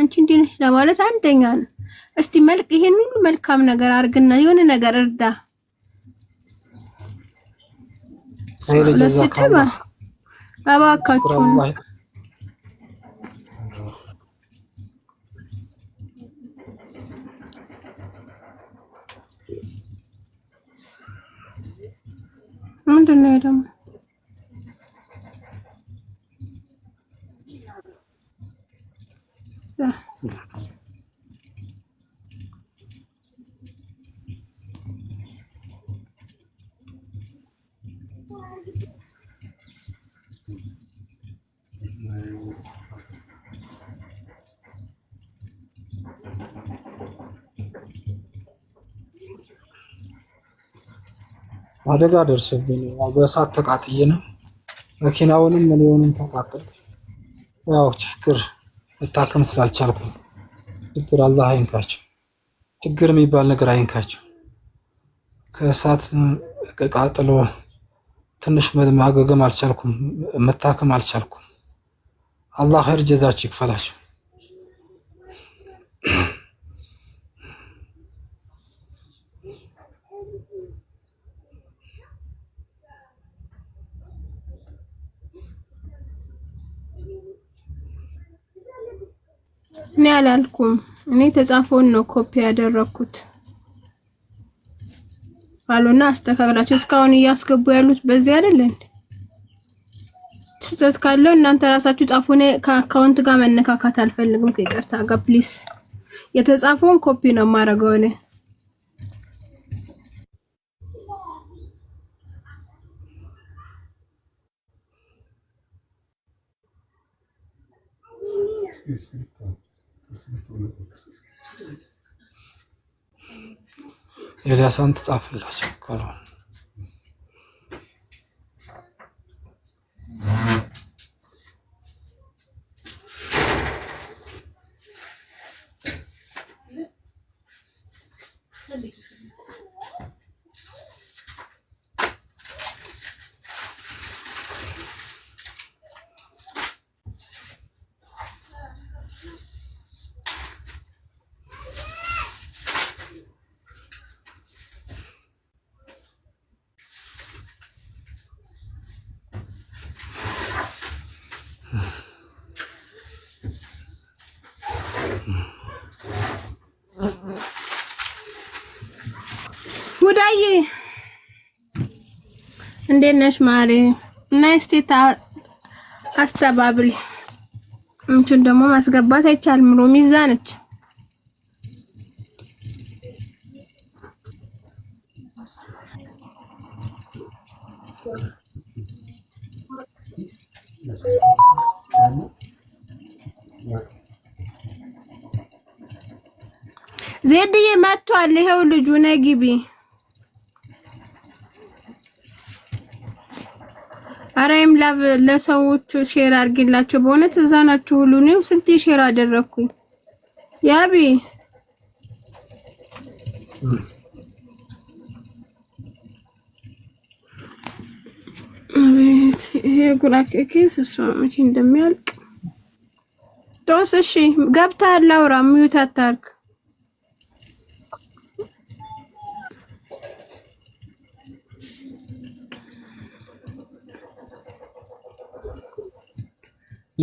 ለማለት አንደኛ ነህ። እስቲ ይሄን ሁሉ መልካም ነገር አድርግና የሆነ ነገር እርዳ። ለስድብ እባካችሁን ምንድነው ደግሞ አደጋ ደርሶብኝ በእሳት ተቃጥዬ ነው። መኪናውንም እኔውንም ተቃጠልኩ። ያው ችግር መታከም ስላልቻልኩ ችግር አላህ አይንካችሁ። ችግር የሚባል ነገር አይንካችሁ። ከእሳት ቃጠሎ ትንሽ ማገገም አልቻልኩም፣ መታከም አልቻልኩም። አላህ ኸይር ጀዛችሁ ይክፈላችሁ። እኔ አላልኩም። እኔ ተጻፈውን ነው ኮፒ ያደረኩት። ባሎና አስተካክላችሁ እስካሁን እያስገቡ ያሉት በዚህ አይደል እንዴ? ስህተት ካለው እናንተ ራሳችሁ ጻፉ። እኔ ከአካውንት ጋር መነካካት አልፈልግም። ከይቅርታ ጋር ፕሊስ። የተጻፈውን ኮፒ ነው የማደርገው እኔ። ኤልያስን ትጻፍላችሁ ካልሆነ ጉዳዬ እንዴት ነሽ ማሪ? እና እስቲ አስተባብሪ። እንትን ደግሞ ማስገባት አይቻልም። ሮሚዛ ነች። ዜድዬ መጥቷል። ይሄው ልጁ ነግቢ። አራይም ለሰዎቹ ሼር አድርጊላቸው። በእውነት እዛ ናቸው ሁሉ ነው። ስንት ሼር አደረኩኝ። ያቢ አቤት ይሄ ጉራኬ ኬስ መቼ እንደሚያልቅ ዶስ። እሺ ገብተሃል? አውራ ሚዩት አታርግ።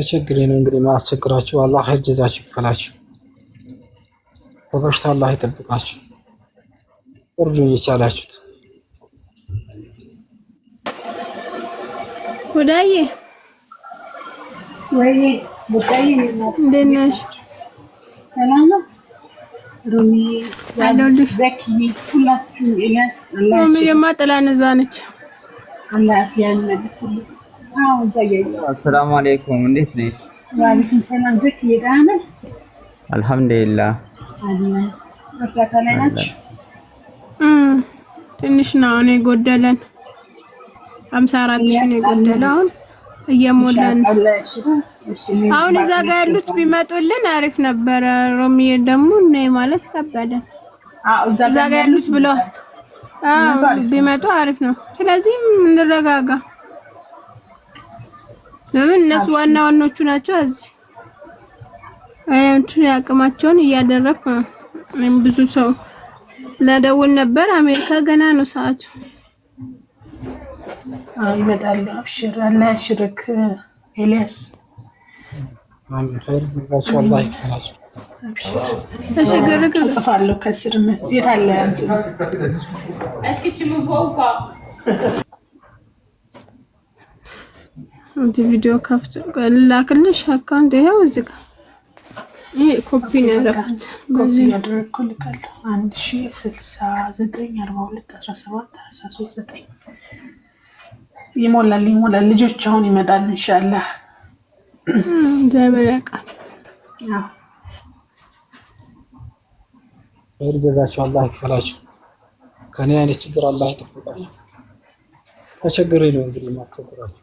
የችግሬ ነው እንግዲህ ማስቸግራችሁ። አላህ ኸይር ጀዛችሁ ይክፈላችሁ። በበሽታ አላህ ይጠብቃችሁ። እርዱኝ የቻላችሁት። ወዳዬ ወይ ወዳዬ እንዴት ነሽ? ሰላም ነው ሮሚ አለሁልሽ። ዘኪ ሁላችሁ ኤልያስ ሮሚ የማጥላ ነዛ ነች። አላህ አፍያን መልስልኝ። አዎ ዘገየ። አሰላሙ አለይኩም እንዴት ነሽ? ወአለይኩም ሰላም። ዘኪ ደህና ነህ? አልሐምዱሊላህ አለን። እርዳታ ላይ ናችሁ? ትንሽ ነው እኔ ጎደለን 54,000 ነው የጎደለው አሁን እየሞላን። አሁን እዛ ጋር ያሉት ቢመጡልን አሪፍ ነበረ። ሮሚዬ ደግሞ ነይ ማለት ከበደ። እዛ ጋር ያሉት ብለው ቢመጡ አሪፍ ነው። ስለዚህ እንረጋጋ። ለምን እነሱ ዋና ዋናዎቹ ናቸው። እዚህ ያቅማቸውን እያደረኩ ነው። እኔም ብዙ ሰው ለደውል ነበር። አሜሪካ ገና ነው ሰዓቱ። ይመጣሉ። አብሽር አላህ ያሽርክ ኤልያስ። አሜን። ኸይር ጀዛችሁ አላህ ይክፈላችሁ። እሺ ግርግር ጽፋለሁ ከስር የት አለ እስኪችም ቦባ ቪዲዮ ከፍቶ ላክልሽ አካውንት ይሄው እዚህ ጋር ይሄ ኮፒ ነው ያደረኩት። ኮፒ ያደረኩልካለሁ 106942171339 ይሞላል። ልጆች አሁን ይመጣሉ ኢንሻአላህ። ዘበረቃ አዎ ኸይር ጀዛችሁ አላህ ይክፈላችሁ። ከኔ አይነት ችግር አላህ ይጠብቃችሁ። ተቸግሬ ነው እንግዲህ ማስተካከላችሁ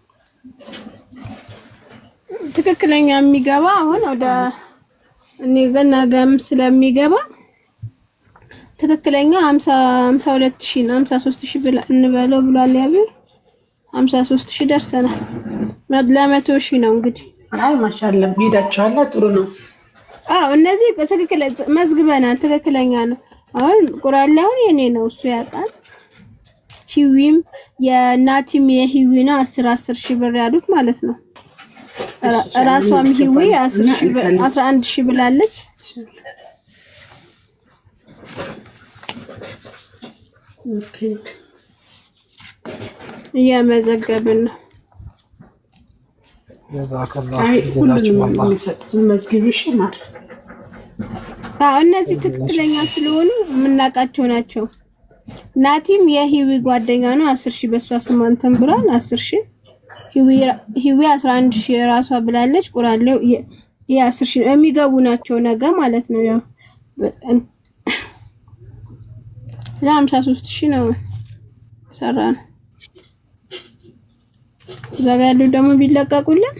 ትክክለኛ የሚገባ አሁን ወደ እኔ ገና ጋም ስለሚገባ ትክክለኛ 52,000 ነው 53,000 ብላ እንበለው ብሏል። ያብ 53,000 ደርሰናል። ለ100,000 ነው እንግዲህ። አይ ማሻአላህ ቢዳችኋል። ጥሩ ነው። እነዚህ ትክክለ መዝግበናል። ትክክለኛ ነው። አሁን ቁርአን ላይ አሁን የኔ ነው እሱ ያውቃል። ሂዊም የናቲም የሂዊ ነው 10,000 ብር ያሉት ማለት ነው። ራሷም ሂዊ 11,000 ብላለች። ኦኬ እየመዘገብን ነው። ጀዛከላህ ጀዛችሁ አላህ መዝግብሽ ማለት እነዚህ ትክክለኛ ስለሆኑ የምናውቃቸው ናቸው። ናቲም የሂዊ ጓደኛ ነው 10,000 በሷ ስም አንተም ብሏል 10,000 ሂዊ 11,000 ራሷ ብላለች። ቁርአን ላይ የ10,000 የሚገቡ ናቸው ነገ ማለት ነው። ያው 53,000 ነው ሰራን። እዛ ጋር ያሉ ደግሞ ቢለቀቁልን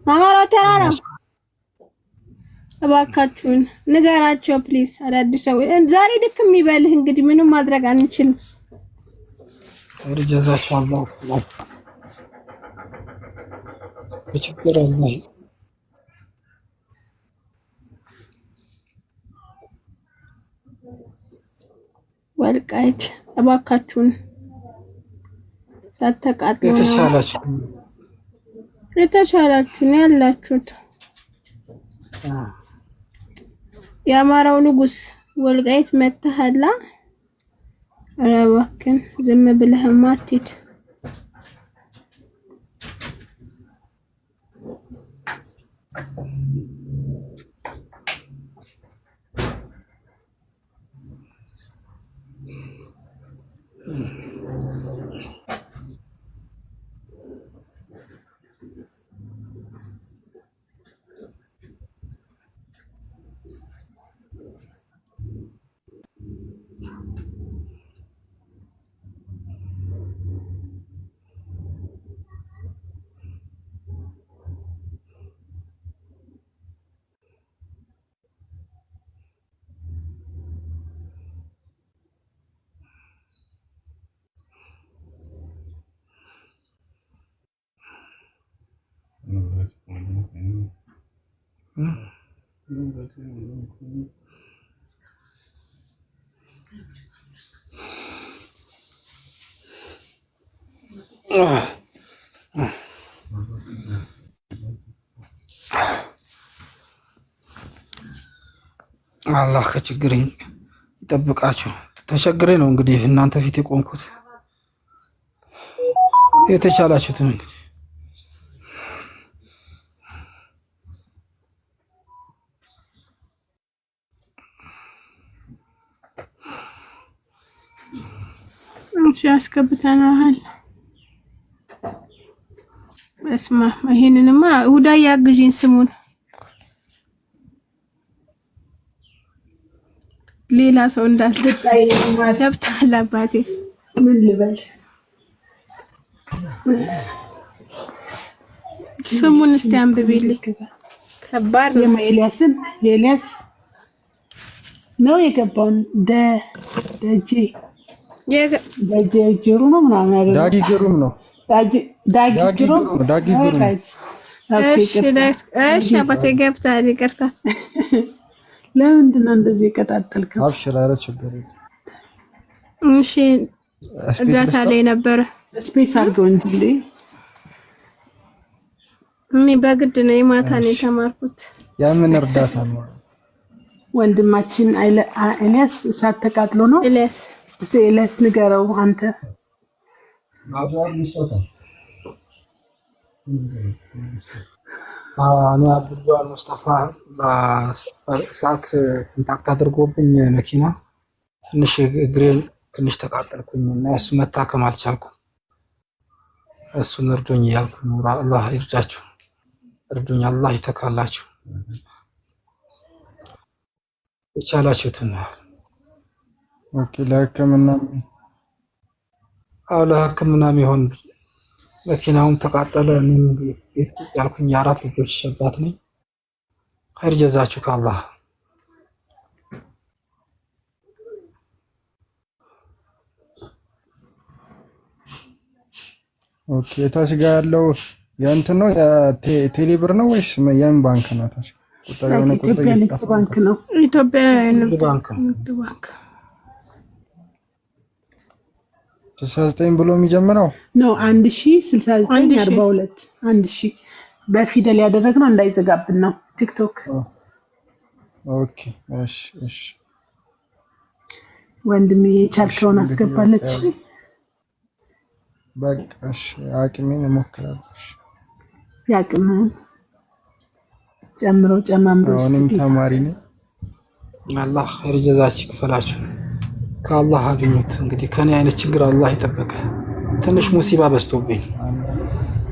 አማራው ተራራ እባካችሁን ንገራቸው ፕሊዝ። አዳዲስ ሰው ዛሬ ድክም ይበልህ እንግዲህ ምንም ማድረግ አንችልም። ኸይር ጀዛችሁ አላህ ይክፈላችሁ። በችግር አላህ ወልቃይት እባካችሁን ሳትቃጥሉ የተሻላችሁን ያላችሁት የአማራው ንጉስ ወልቃይት መተሃላ። ኧረ እባክህን ዝም ብለህማ አትሂድ። አላህ ከችግር ይጠብቃችሁ። ተቸግሬ ነው እንግዲህ እናንተ ፊት የቆምኩት። የተቻላችሁትን እንግዲህ እሺ አስገብተናል። እስማ ይሄንንማ ሁዳ ያግዢን ስሙን ሌላ ሰው እንዳልተጣይ ገብታል። አባቴ ምን ልበል ስሙን እስቲ አንብቤልኝ። ከባድ ነው። የኤልያስን የኤልያስ ነው የገባውን ደጄ ጅሩ ነው ምናምን አይደል? ዳጊ ግሩም ነው። ዳጊ ግሩም እሺ አባቴ ገብታል። ይቅርታ። ለምንድን ነው እንደዚህ የቀጣጠልከው? አብሽር፣ ኧረ ችግር የለም። እሺ እርዳታ ላይ ነበረ። ስፔስ አድርገው እንጂ እኔ በግድ ነው የማታ ነው የተማርኩት። የምን እርዳታ ነው? ወንድማችን ኤልያስ እሳት ተቃጥሎ ነው። ኤልያስ ንገረው አንተ። እኔ አብዱል ሙስጠፋ በእሳት ኮንታክት አድርጎብኝ መኪና ትንሽ እግሬን ትንሽ ተቃጠልኩኝ እና እሱ መታከም አልቻልኩም። እሱን እርዱኝ እያልኩ ነው። አላህ ይርዳችሁ፣ እርዱኝ፣ አላህ ይተካላችሁ። የቻላችሁትን። ኦኬ። ለሕክምና ለሕክምና የሚሆን መኪናውም ተቃጠለ። እኔም ቤት ያልኩኝ የአራት ልጆች አባት ነኝ። ኸይር ጀዛችሁ ከአላህ። ኦኬ። ታች ጋር ያለው የእንትን ነው የቴሌብር ነው ወይስ የምን ባንክ ነው? ታች ቁጥር የሆነ ቁጥር የኢትዮጵያ ባንክ ነው። ኢትዮጵያ ንግድ ባንክ 69 ብሎ የሚጀምረው ነው 106942 1000 በፊደል ያደረግነው እንዳይዘጋብን ነው። ቲክቶክ ኦኬ። እሺ እሺ ወንድሜ የቻልከውን አስገባለች። በቃ እሺ፣ አቅሜን እሞክራለሁ። ያቅምን ጨምሮ ጨማምሮ እኔም ተማሪ ነኝ። አላህ ኸይር ጀዛችሁ ይክፈላችሁ። ከአላህ አግኙት። እንግዲህ ከኔ አይነት ችግር አላህ ይጠበቀ። ትንሽ ሙሲባ በዝቶብኝ።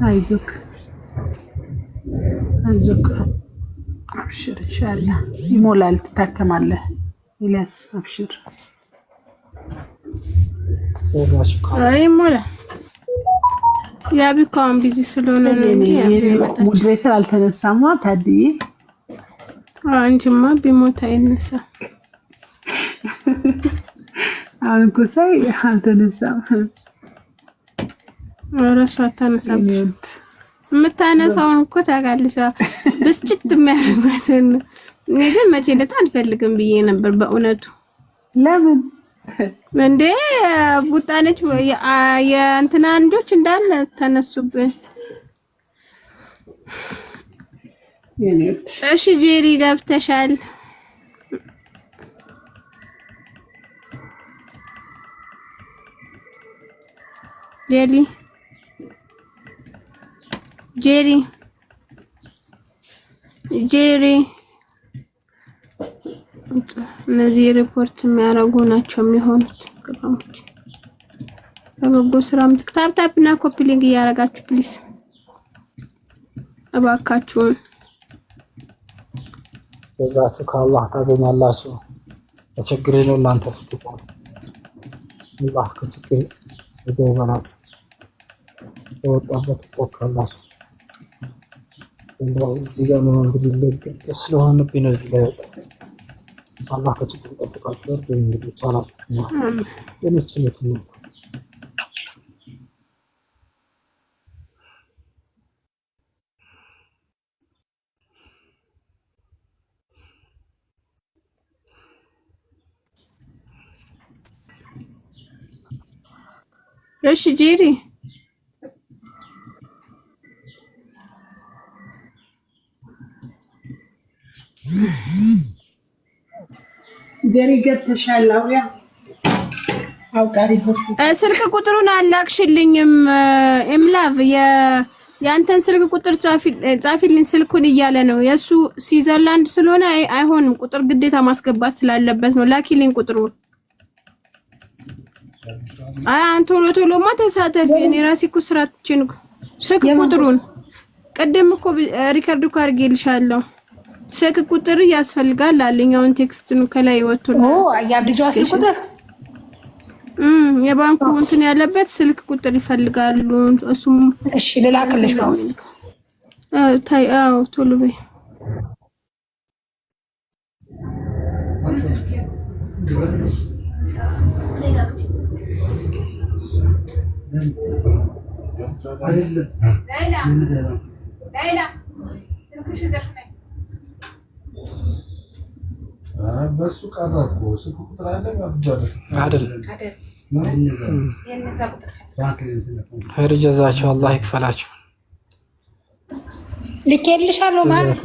አይዞክ አይዞክ፣ አብሽር፣ ኢንሻአላህ ይሞላል፣ ትታከማለህ። ኤልያስ አብሽር። ይሞላል። ያቢካውን ቢዚ ስለሆነ ነው እንዴ? ሞዴሬተር አልተነሳማ ታዲያ። አንቺማ ቢሞት አይነሳ። አሁን እኮ ሳይ አልተነሳም። እራሷ አታነሳም። የምታነሳውን እኮ ታውቃለሽ። ብስጭት የሚያደርጋትን እኔ ግን መቼ ዕለት አልፈልግም ብዬ ነበር በእውነቱ። ለምን እንዴ ቡጣነች የእንትና ልጆች እንዳለ ተነሱብን። እሺ ጄሪ ገብተሻል። ጄሪ እነዚህ ሪፖርት የሚያደርጉ ናቸው የሚሆኑት። ቅራሞች በበጎ ስራም ታፕ እና ኮፒ ሊንክ እያደረጋችሁ ፕሊስ እባካችሁን። ጀዛችሁ ከአላህ ታገኛላችሁ። በችግሬ ነው እናንተ ፍትቆ አላህ ከችግር ይበላችሁ። በወጣበት ትወካላችሁ። እዚህ ጋር ነው እንግዲህ ለግድ ስለሆነብኝ ነው እዚህ ላይ አላህ ከችግር ይጠብቃችሁ። እንግዲህ ሰላም የምትችሉት ነው። እሺ ጄሪ ጀሪ ገብተሻል። አውሪያ አውቃሪ ስልክ ቁጥሩን አላክሽልኝም። ኤምላቭ ያንተን ስልክ ቁጥር ጻፊልኝ ስልኩን እያለ ነው። የሱ ስዊዘርላንድ ስለሆነ አይሆንም። ቁጥር ግዴታ ማስገባት ስላለበት ነው። ላኪልኝ ቁጥሩን። አንተ ቶሎማ ተሳተፊ። እኔ ራሴ እኮ ስራችን ስልክ ቁጥሩን ቀደም እኮ ሪከርድ እኮ አድርጌልሻለሁ። ስልክ ቁጥር ያስፈልጋል አለኝ። አሁን ቴክስቱን ከላይ ወጥቷል። ያብልጆ ስልክ ቁጥር የባንኩ እንትን ያለበት ስልክ ቁጥር ይፈልጋሉ። እሱም እሺ ልላክልሽ በውስጥ ቶሎ በይ። በሱ ቀረጥኩ ስልክ ቁጥር አለ አይደል? ኸይር ጀዛችሁ አላህ ይክፈላችሁ። ልኬልሻለሁ ማለት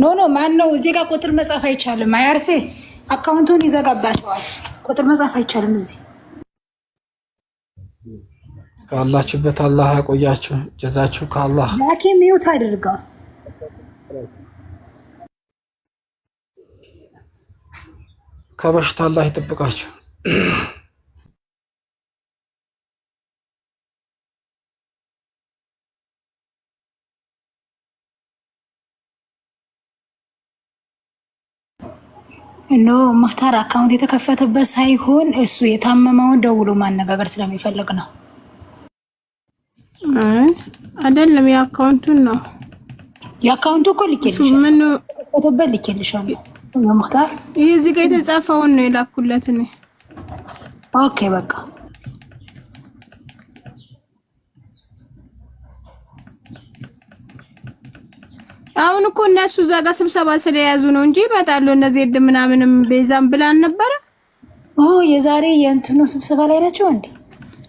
ኖ ማን ነው እዚህ ጋር ቁጥር መጻፍ አይቻልም። አያርሴ አካውንቱን ይዘጋባቸዋል። ቁጥር መጻፍ አይቻልም እዚህ። ካላችሁበት አላህ ያቆያችሁ። ጀዛችሁ ከአላህ ዛኪ ሚውት አድርገው። ከበሽታ አላህ ይጠብቃችሁ። ኖ ሙክታር አካውንት የተከፈተበት ሳይሆን እሱ የታመመውን ደውሎ ማነጋገር ስለሚፈልግ ነው። አይደለም የአካውንቱን ነው። የአካውንቱ እኮ ልኬልሻለሁ። ምን ከተበል ልኬልሻለሁ። ሙክታር ይሄ እዚህ ጋር የተጻፈውን ነው የላኩለት እኔ። ኦኬ በቃ አሁን እኮ እነሱ እዛ ጋር ስብሰባ ስለያዙ ነው እንጂ ይመጣሉ። እነዚህ እድ ምናምንም ቤዛም ብላን ነበር። የዛሬ የእንትኑ ስብሰባ ላይ ናቸው እንዴ?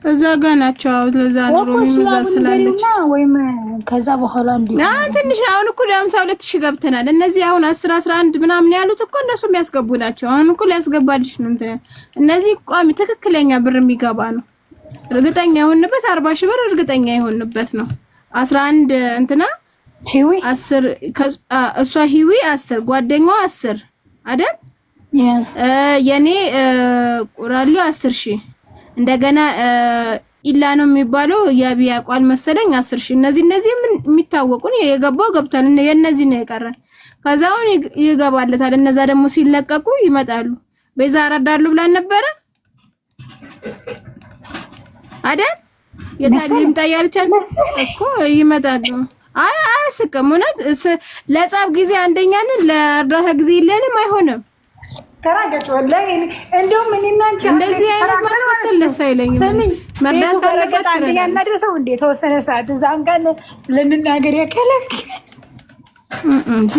እዛ ጋር ናቸው። ለዛ ነው ሮሚዛ ስላለች ወይም ከዛ በኋላ እንዴ ትንሽ አሁን እኮ 52000 ገብተናል። እነዚህ አሁን 10 11 ምናምን ያሉት እኮ እነሱ የሚያስገቡ ናቸው። አሁን እኮ ሊያስገባልሽ ነው እንትን እነዚህ ቋሚ ትክክለኛ ብር የሚገባ ነው። እርግጠኛ የሆንበት 40000 ብር እርግጠኛ የሆንበት ነው። 11 እንትና ሂዊ 10 እሷ ሂዊ 10 ጓደኛዋ 10 አይደል? የኔ ቁራሉ 10000 እንደገና ኢላ ነው የሚባለው ያቢያ ቋል መሰለኝ 10000 እነዚህ የሚታወቁ የገባው ገብቷል። የነዚህ ነው የቀረን። ከዛው ይገባለታል። እነዛ ደግሞ ሲለቀቁ ይመጣሉ። በዛ አራዳሉ ብለን ነበረ አይደል? የታሊም ታያልቻል እኮ ይመጣሉ። አያስቅም። እውነት ለጻብ ጊዜ አንደኛንን ለእርዳታ ጊዜ የለንም። አይሆንም። ተራገጭ ወላሂ እንደውም እኔና አንቺ እንደዚህ አይነት ማስመሰል ደስ አይለኝም። መርዳት ካለበት አንደኛ እናድርሰው እንደ ተወሰነ ሰዓት እዛን ቀን ልንናገር የከለክ እንጂ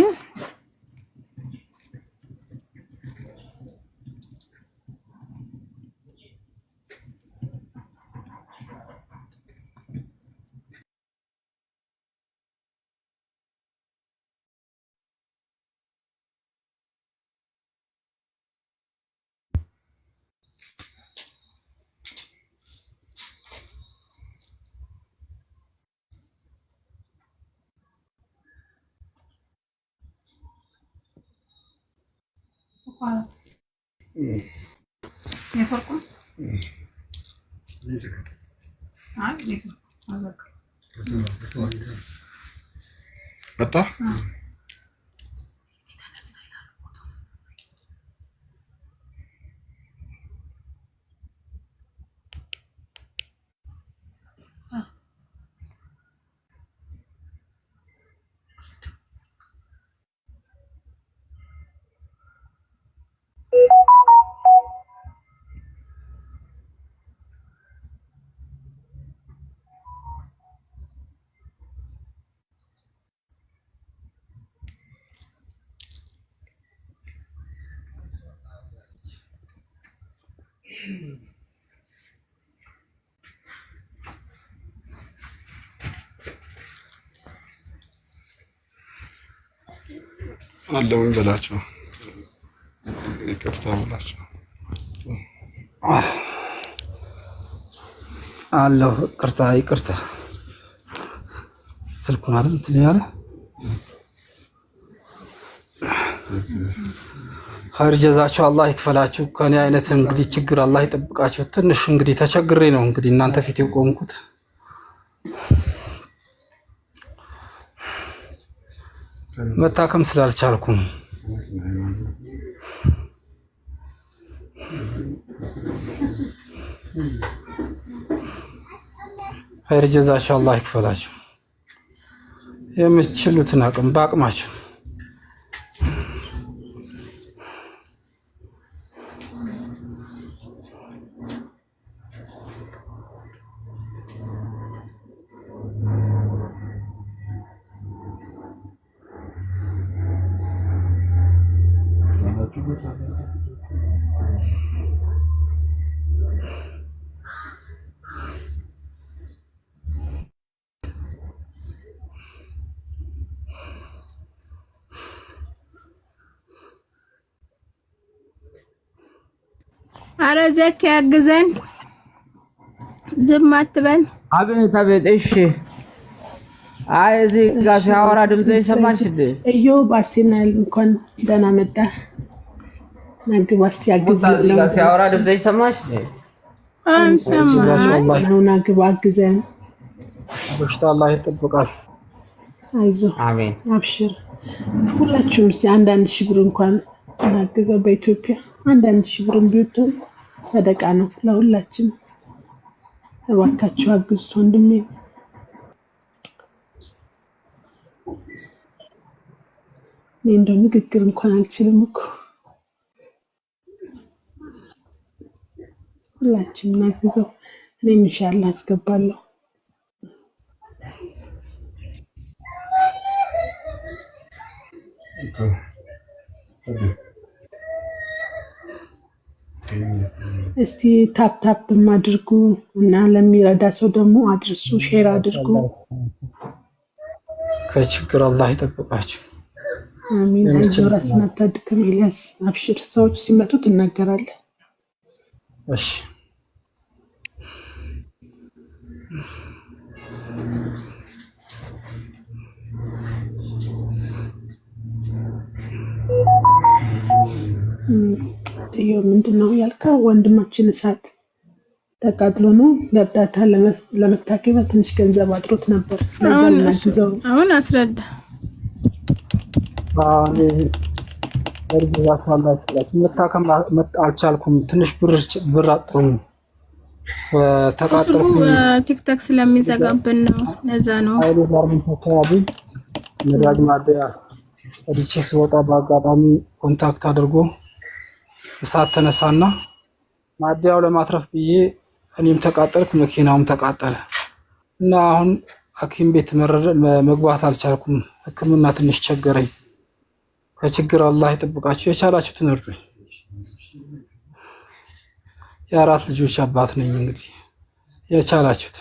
በጣ አለውኝ በላቸው፣ ይቅርታ በላቸው። አለሁ ይቅርታ ስልኩን አይደል እንትን ያለ ኸይር ጀዛችሁ አላህ ይክፈላችሁ። ከኔ አይነት እንግዲህ ችግር አላህ ይጠብቃችሁ። ትንሽ እንግዲህ ተቸግሬ ነው እንግዲህ እናንተ ፊት የቆምኩት። መታከም ስላልቻልኩ ነው። ኸይር ጀዛችሁ አላህ ይክፈላችሁ። የምትችሉትን አቅም በአቅማችሁ አረ ዘኪ ያግዘን፣ ዝም አትበል። አቤት አቤት። እሺ አይ እዚህ ጋር ሲያወራ ድምጽ ይሰማል። እዮ በአርሴናል እንኳን ደህና መጣ። ናግባ እስቲ ያግዝ ነው። እዚህ ጋር ሲያወራ ድምጽ ይሰማል። ነው ናግባ አግዘን። በሽታ አላህ ይጠብቃል። አይዞህ አሜን። አብሽር። ሁላችሁም እስቲ አንዳንድ ሺህ ብር እንኳን ናግዘው። በኢትዮጵያ አንዳንድ ሺህ ብር ቢወጣው ሰደቃ ነው ለሁላችን። እባካችሁ አግዙት ወንድሜ። እኔ እንደው ንግግር እንኳን አልችልም እኮ። ሁላችንም እናግዘው። እኔም ኢንሻአላህ አስገባለሁ። እስቲ ታፕ ታፕ ማድርጉ እና ለሚረዳ ሰው ደግሞ አድርሱ፣ ሼር አድርጉ። ከችግር አላህ ይጠብቃችሁ። አሚን። አይዞህ ራስህን አታድክም ኤልያስ፣ አብሽር። ሰዎች ሲመጡ ትናገራለህ። እሺ ጥዩ ምንድነው ያልከው? ወንድማችን እሳት ተቃጥሎ ነው ለእርዳታ ለመታከም ትንሽ ገንዘብ አጥሮት ነበር። ለዛ እናግዘው። አሁን አስረዳ። እርዳታ አላችሁ። መታከም አልቻልኩም። ትንሽ ብር አጥሮኝ ተቃጠልኩ። ቲክቶክ ስለሚዘጋብን ነው። ለዛ ነው አይሉ ጋርም ተካባቢ ነዳጅ ማደያ እዲቼ ስወጣ በአጋጣሚ ኮንታክት አድርጎ እሳት ተነሳና ማደያው ለማትረፍ ብዬ እኔም ተቃጠልኩ፣ መኪናውም ተቃጠለ እና አሁን ሐኪም ቤት መግባት አልቻልኩም። ሕክምና ትንሽ ቸገረኝ። ከችግር አላህ ይጠብቃችሁ። የቻላችሁትን እርዱኝ። የአራት ልጆች አባት ነኝ። እንግዲህ የቻላችሁት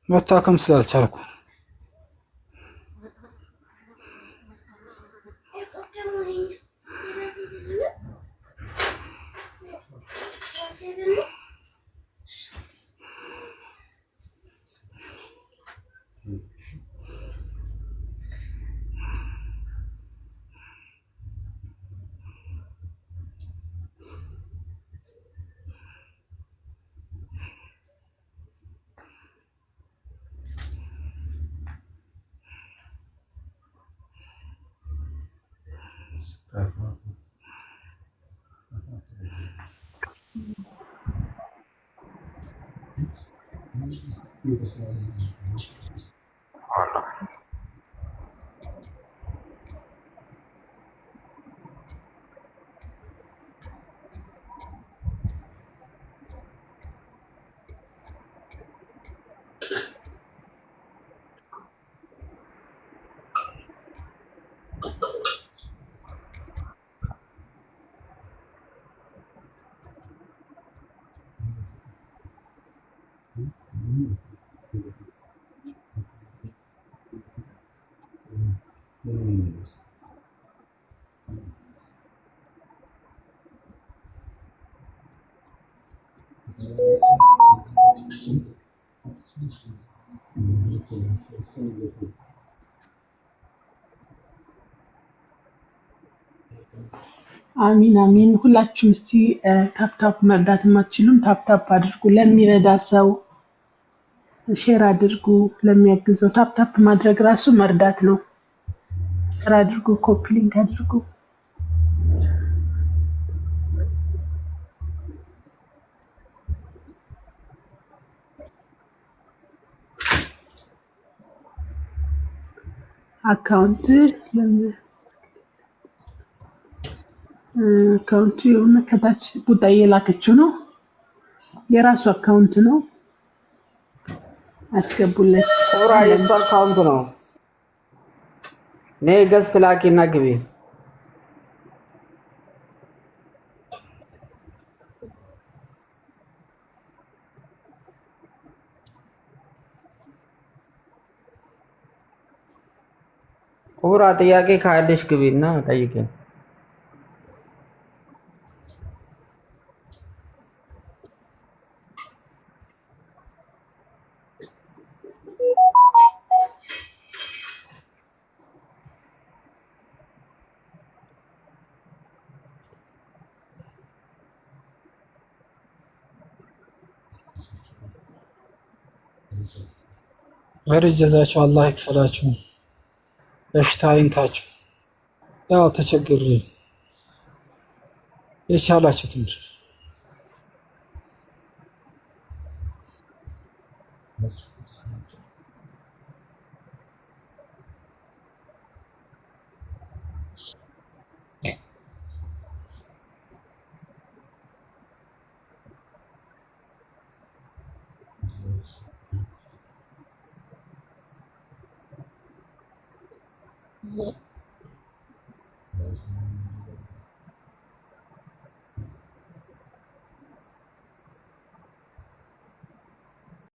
መታከም ስላልቻልኩ አሚን አሚን። ሁላችሁም እስቲ ታፕታፕ መርዳት የማትችሉም ታፕታፕ አድርጉ። ለሚረዳ ሰው ሼር አድርጉ። ለሚያግዘው ታፕታፕ ማድረግ ራሱ መርዳት ነው። ሼር አድርጉ፣ ኮፒ ሊንክ አድርጉ። አካውንት የሆነ ከታች ቡጣ እየላከችው ነው። የራሱ አካውንት ነው። አስገቡለት። ቁራ የሱ አካውንት ነው። ነይ ገስት ላኪና ግቢ። ቁራ ጥያቄ ካለሽ ግቢና ጠይቀኝ። ጀዛችሁ አላህ ይክፈላችሁ። በሽታ አይንካችሁ። ያው ተቸግሬ የቻላችሁ ትንሽ Yeah.